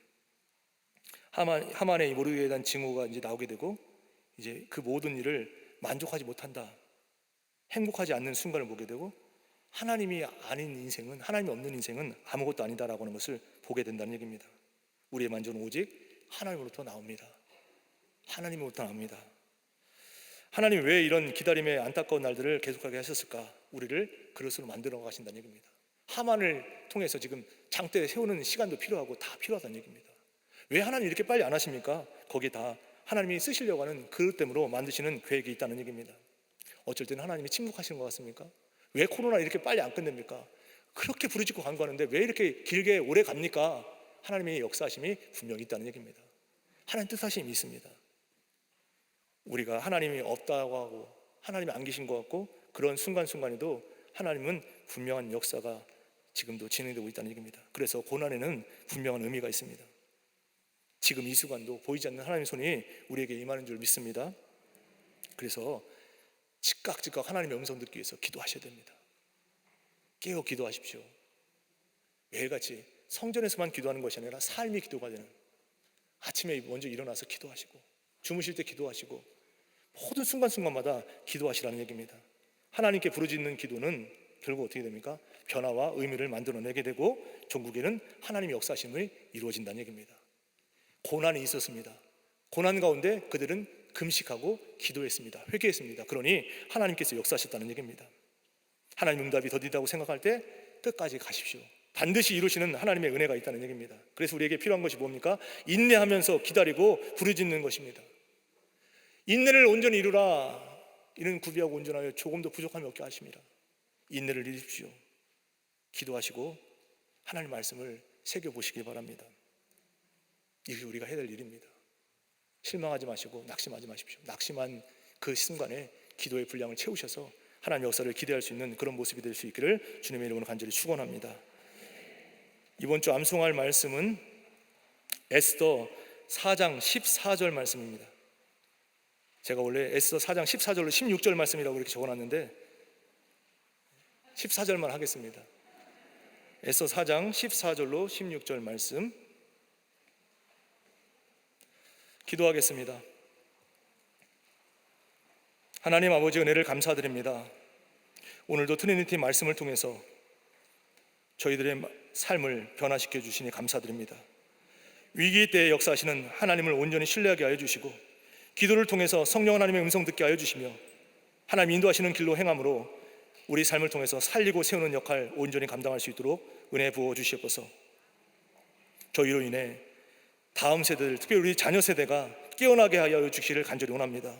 하만의 모르드게에 대한 징후가 이제 나오게 되고 이제 그 모든 일을 만족하지 못한다. 행복하지 않는 순간을 보게 되고 하나님이 아닌 인생은 하나님이 없는 인생은 아무것도 아니다라고 하는 것을 보게 된다는 얘기입니다. 우리의 만족은 오직 하나님으로부터 나옵니다. 하나님으로부터 나옵니다. 하나님이 왜 이런 기다림의 안타까운 날들을 계속하게 하셨을까? 우리를 그릇으로 만들어 가신다는 얘기입니다. 하만을 통해서 지금 장대에 세우는 시간도 필요하고 다 필요하다는 얘기입니다. 왜 하나님 이렇게 빨리 안 하십니까? 거기에 다 하나님이 쓰시려고 하는 그릇됨으로 만드시는 계획이 있다는 얘기입니다. 어쩔 때는 하나님이 침묵하시는 것 같습니까? 왜 코로나 이렇게 빨리 안 끝냅니까? 그렇게 부르짖고 간구하는데 왜 이렇게 길게 오래 갑니까? 하나님의 역사하심이 분명히 있다는 얘기입니다. 하나님 뜻하심이 있습니다. 우리가 하나님이 없다고 하고 하나님이 안 계신 것 같고 그런 순간순간에도 하나님은 분명한 역사가 지금도 진행되고 있다는 얘기입니다. 그래서 고난에는 분명한 의미가 있습니다. 지금 이 순간도 보이지 않는 하나님의 손이 우리에게 임하는 줄 믿습니다. 그래서 즉각 하나님의 음성 듣기 위해서 기도하셔야 됩니다. 깨어 기도하십시오. 매일같이 성전에서만 기도하는 것이 아니라 삶이 기도가 되는, 아침에 먼저 일어나서 기도하시고 주무실 때 기도하시고 모든 순간순간마다 기도하시라는 얘기입니다. 하나님께 부르짖는 기도는 결국 어떻게 됩니까? 변화와 의미를 만들어내게 되고 종국에는 하나님의 역사심이 이루어진다는 얘기입니다. 고난이 있었습니다. 고난 가운데 그들은 금식하고 기도했습니다. 회개했습니다. 그러니 하나님께서 역사하셨다는 얘기입니다. 하나님 응답이 더디다고 생각할 때 끝까지 가십시오. 반드시 이루시는 하나님의 은혜가 있다는 얘기입니다. 그래서 우리에게 필요한 것이 뭡니까? 인내하면서 기다리고 부르짖는 것입니다. 인내를 온전히 이루라. 이는 구비하고 온전하여 조금 더 부족함이 없게 하십니다. 인내를 이루십시오. 기도하시고 하나님 말씀을 새겨보시기 바랍니다. 이게 우리가 해야 될 일입니다. 실망하지 마시고 낙심하지 마십시오. 낙심한 그 순간에 기도의 분량을 채우셔서 하나님의 역사를 기대할 수 있는 그런 모습이 될 수 있기를 주님의 이름으로 간절히 축원합니다. 이번 주 암송할 말씀은 에스더 4장 14절 말씀입니다. 제가 원래 에스더 4장 14절로 16절 말씀이라고 이렇게 적어놨는데 14절만 하겠습니다. 에스더 4장 14절로 16절 말씀 기도하겠습니다. 하나님 아버지, 은혜를 감사드립니다. 오늘도 트리니티 말씀을 통해서 저희들의 삶을 변화시켜 주시니 감사드립니다. 위기 때에 역사하시는 하나님을 온전히 신뢰하게 하여 주시고 기도를 통해서 성령 하나님의 음성 듣게 하여 주시며 하나님 인도하시는 길로 행함으로 우리 삶을 통해서 살리고 세우는 역할 온전히 감당할 수 있도록 은혜 부어 주시옵소서. 저희로 인해 다음 세대들, 특히 우리 자녀 세대가 깨어나게 하여 주시기를 간절히 원합니다.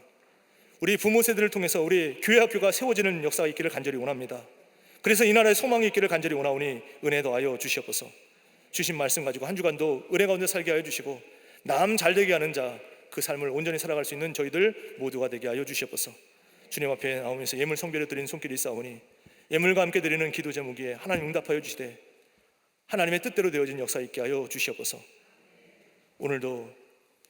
우리 부모 세대를 통해서 우리 교회 학교가 세워지는 역사가 있기를 간절히 원합니다. 그래서 이 나라에 소망이 있기를 간절히 원하오니 은혜 더하여 주시옵소서. 주신 말씀 가지고 한 주간도 은혜 가운데 살게 하여 주시고 남 잘되게 하는 자, 그 삶을 온전히 살아갈 수 있는 저희들 모두가 되게 하여 주시옵소서. 주님 앞에 나오면서 예물 성결에 드리는 손길이 있사오니 예물과 함께 드리는 기도 제목에 하나님 응답하여 주시되 하나님의 뜻대로 되어진 역사 있게 하여 주시옵소서. 오늘도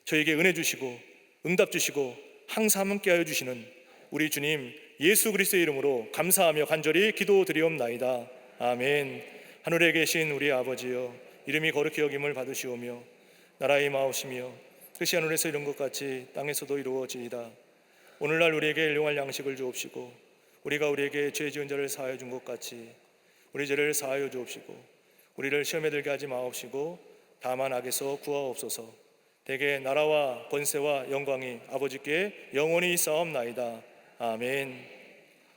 저에게 은혜 주시고 응답 주시고 항상 함께 하여 주시는 우리 주님 예수 그리스도의 이름으로 감사하며 간절히 기도드리옵나이다. 아멘. 하늘에 계신 우리 아버지여, 이름이 거룩히 여김을 받으시오며 나라의 마옵시며 뜻이 하늘에서 이룬 것 같이 땅에서도 이루어지이다. 오늘날 우리에게 일용할 양식을 주옵시고 우리가 우리에게 죄 지은 자를 사하여 준 것 같이 우리 죄를 사하여 주옵시고 우리를 시험에 들게 하지 마옵시고 다만 악에서 구하옵소서. 대개 나라와 권세와 영광이 아버지께 영원히 있사옵나이다. 아멘.